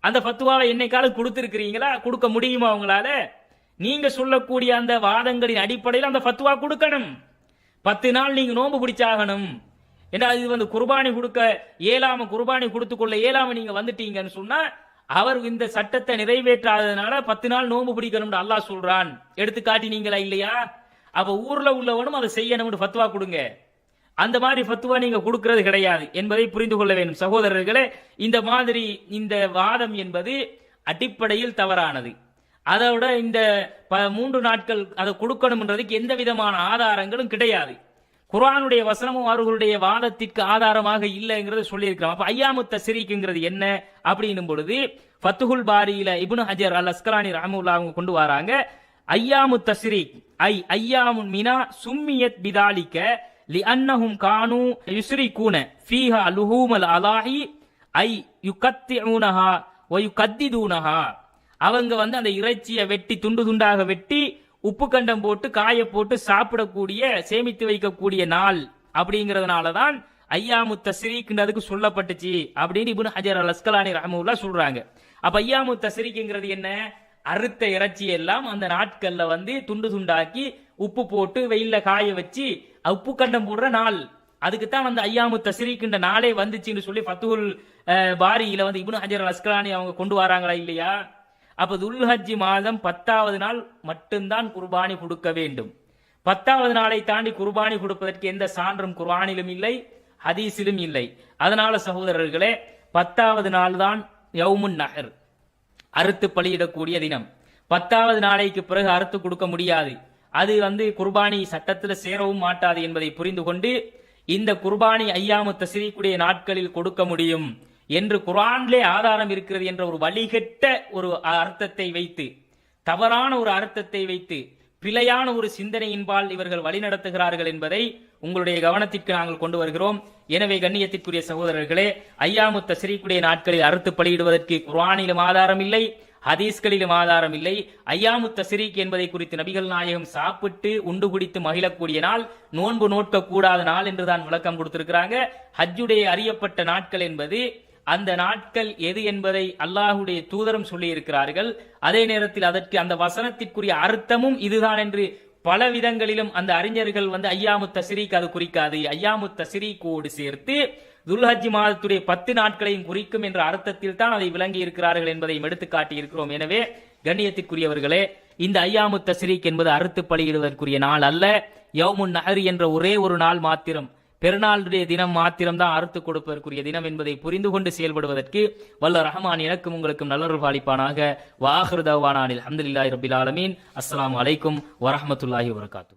அந்த ஃபத்வாவை என்னைக்காவது கொடுத்திருக்கிறீங்களா? கொடுக்க முடியுமா உங்களால? நீங்க சொல்லக்கூடிய அந்த வாதங்களின் அடிப்படையில் அந்த ஃபத்வா கொடுக்கணும். 10 நாள் நீங்க நோன்பு பிடிச்சாகணும் என்றால் இது குர்பானி கொடுக்க இயலாம, குர்பானி கொடுத்துக்கொள்ள இயலாம நீங்க வந்துட்டீங்கன்னு சொன்னா அவர் இந்த சட்டத்தை நிறைவேற்றாததுனால 10 நாள் நோன்பு பிடிக்கணும் அல்லாஹ் சொல்றான். எடுத்து காட்டினீங்களா இல்லையா? அப்ப ஊர்ல உள்ளவனும் அதை செய்யணும்னு ஃபத்வா கொடுங்க. அந்த மாதிரி ஃபத்வா நீங்க கொடுக்கிறது கிடையாது என்பதை புரிந்து கொள்ள வேண்டும் சகோதரர்களே. இந்த மாதிரி இந்த வாதம் என்பது அடிப்படையில் தவறானது. அதோட இந்த 3 நாட்கள் அதை கொடுக்கணும்ன்றதுக்கு எந்த விதமான ஆதாரங்களும் கிடையாது. குர்ஆனுடைய வசனமும் அவர்களுடைய வாதத்திற்கு ஆதாரமாக இல்லைங்கிறத சொல்லியிருக்கிறோம். அப்ப ஐயாமு தஸ்ரீக்ங்கிறது என்ன அப்படின்னும் பொழுது ஃபத்துஹுல் பாரியில இப்னு ஹஜர் அல் அஸ்கலானி ரஹ்மத்துல்லாஹி அவங்க கொண்டு வராங்க. ஐயாமு தஸ்ரீக் ஐயாமுன் மினா சும்மியத் பிதாலிக லிஅன்னஹும் கானூ யுஸ்ரிகூன ஃபீஹா லுஹூமல் அலாஹி ஐ யுகத்திஊனஹா வ யுகத்திதூனஹா. அவங்க அந்த இறைச்சியை வெட்டி துண்டு துண்டாக வெட்டி உப்பு கண்டம் போட்டு காய போட்டு சாப்பிடக்கூடிய சேமித்து வைக்கக்கூடிய நாள் அப்படிங்கறதுனாலதான் ஐயாமு தஸ்ரீக்ன்றதுக்கு சொல்லப்பட்டுச்சு அப்படின்னு இப்னு ஹஜர் அல் அஸ்கலானி ரஹ்மத்துல்லாஹி சொல்றாங்க. அப்ப ஐயாமு தஸ்ரீக்ங்கிறது என்ன? அறுத்த இறைச்சி எல்லாம் அந்த நாட்கள்ல துண்டு துண்டாக்கி உப்பு போட்டு வெயில்ல காய வச்சு உப்பு கண்டம் போடுற நாள். அதுக்குத்தான் ஐயாமு தஸ்ரீக்ன்ற நாளே வந்துச்சுன்னு சொல்லி ஃபத்துல் பாரியில இப்னு ஹஜர் அல் அஸ்கலானி அவங்க கொண்டு வராங்களா இல்லையா? அப்ப துல்ஹஜ் மாதம் 10வது நாள் மட்டும்தான் குர்பானி கொடுக்க வேண்டும். 10வது நாளை தாண்டி குர்பானி கொடுப்பதற்கு எந்த சான்றும் குர்ஆனிலும் இல்லை, ஹதீஸிலும் இல்லை. அதனால சகோதரர்களே, 10வது நாள் தான் யௌமுன் நஹர், அறுத்து பலியிடக்கூடிய தினம். 10வது நாளைக்கு பிறகு அறுத்து கொடுக்க முடியாது. அது குர்பானி சட்டத்துல சேரவும் மாட்டாது என்பதை புரிந்து கொண்டு இந்த குர்பானி ஐயாமு தஸ்ரீக்குடைய நாட்களில் கொடுக்க முடியும் என்று குர்ஆனிலே ஆதாரம் இருக்கிறது என்ற ஒரு வழிகெட்ட ஒரு அர்த்தத்தை வைத்து, தவறான ஒரு அர்த்தத்தை வைத்து, பிழையான ஒரு சிந்தனையின்பால் இவர்கள் வழிநடத்துகிறார்கள் என்பதை உங்களுடைய கவனத்திற்கு நாங்கள் கொண்டு வருகிறோம். எனவே கண்ணியத்திற்குரிய சகோதரர்களே, ஐயாமு தஸ்ரீக்குடைய நாட்களில் அறுத்து பலியிடுவதற்கு குர்ஆனிலும் ஆதாரம் இல்லை, ஹதீஸ்களிலும் ஆதாரம் இல்லை. ஐயாமு தஸ்ரீக் என்பதை குறித்து நபிகள் நாயகம் சாப்பிட்டு உண்டு குடித்து மகிழக்கூடிய நாள், நோன்பு நோட்க கூடாத நாள் என்றுதான் விளக்கம் கொடுத்திருக்கிறாங்க. ஹஜ்ஜுடைய அறியப்பட்ட நாட்கள் என்பது அந்த நாட்கள் எது என்பதை அல்லாஹுடைய தூதரும் சொல்லி இருக்கிறார்கள். அதே நேரத்தில் அதற்கு அந்த வசனத்திற்குரிய அர்த்தமும் இதுதான் என்று பல விதங்களிலும் அந்த அறிஞர்கள் ஐயாமு தஸ்ரீக் அது குறிக்காது, ஐயாமு தஸ்ரீக்கோடு சேர்த்து துல்ஹஜ் மாதத்துடைய 10 நாட்களையும் குறிக்கும் என்ற அர்த்தத்தில் தான் அதை விளங்கி இருக்கிறார்கள் என்பதையும் எடுத்து காட்டி இருக்கிறோம். எனவே கண்ணியத்திற்குரியவர்களே, இந்த ஐயாமு தஸ்ரீக் என்பது அறுத்து பலியிடுவதற்குரிய நாள் அல்ல. யௌமுன் நஹர் என்ற ஒரே ஒரு நாள் மாத்திரம், பெருநாளுடைய தினம் மாத்திரம்தான் அறுத்து கொடுப்பதற்குரிய தினம் என்பதை புரிந்து கொண்டு செயல்படுவதற்கு வல்ல ரஹ்மான் எனக்கும் உங்களுக்கும் நல்லருள் பாலிப்பானாக. வ ஆகிரு தஅவானா அல்ஹம்துலில்லாஹி ரப்பில் ஆலமீன். அஸ்ஸலாமு அலைக்கும் வரஹ்மத்துல்லாஹி வபரகாத்துஹு.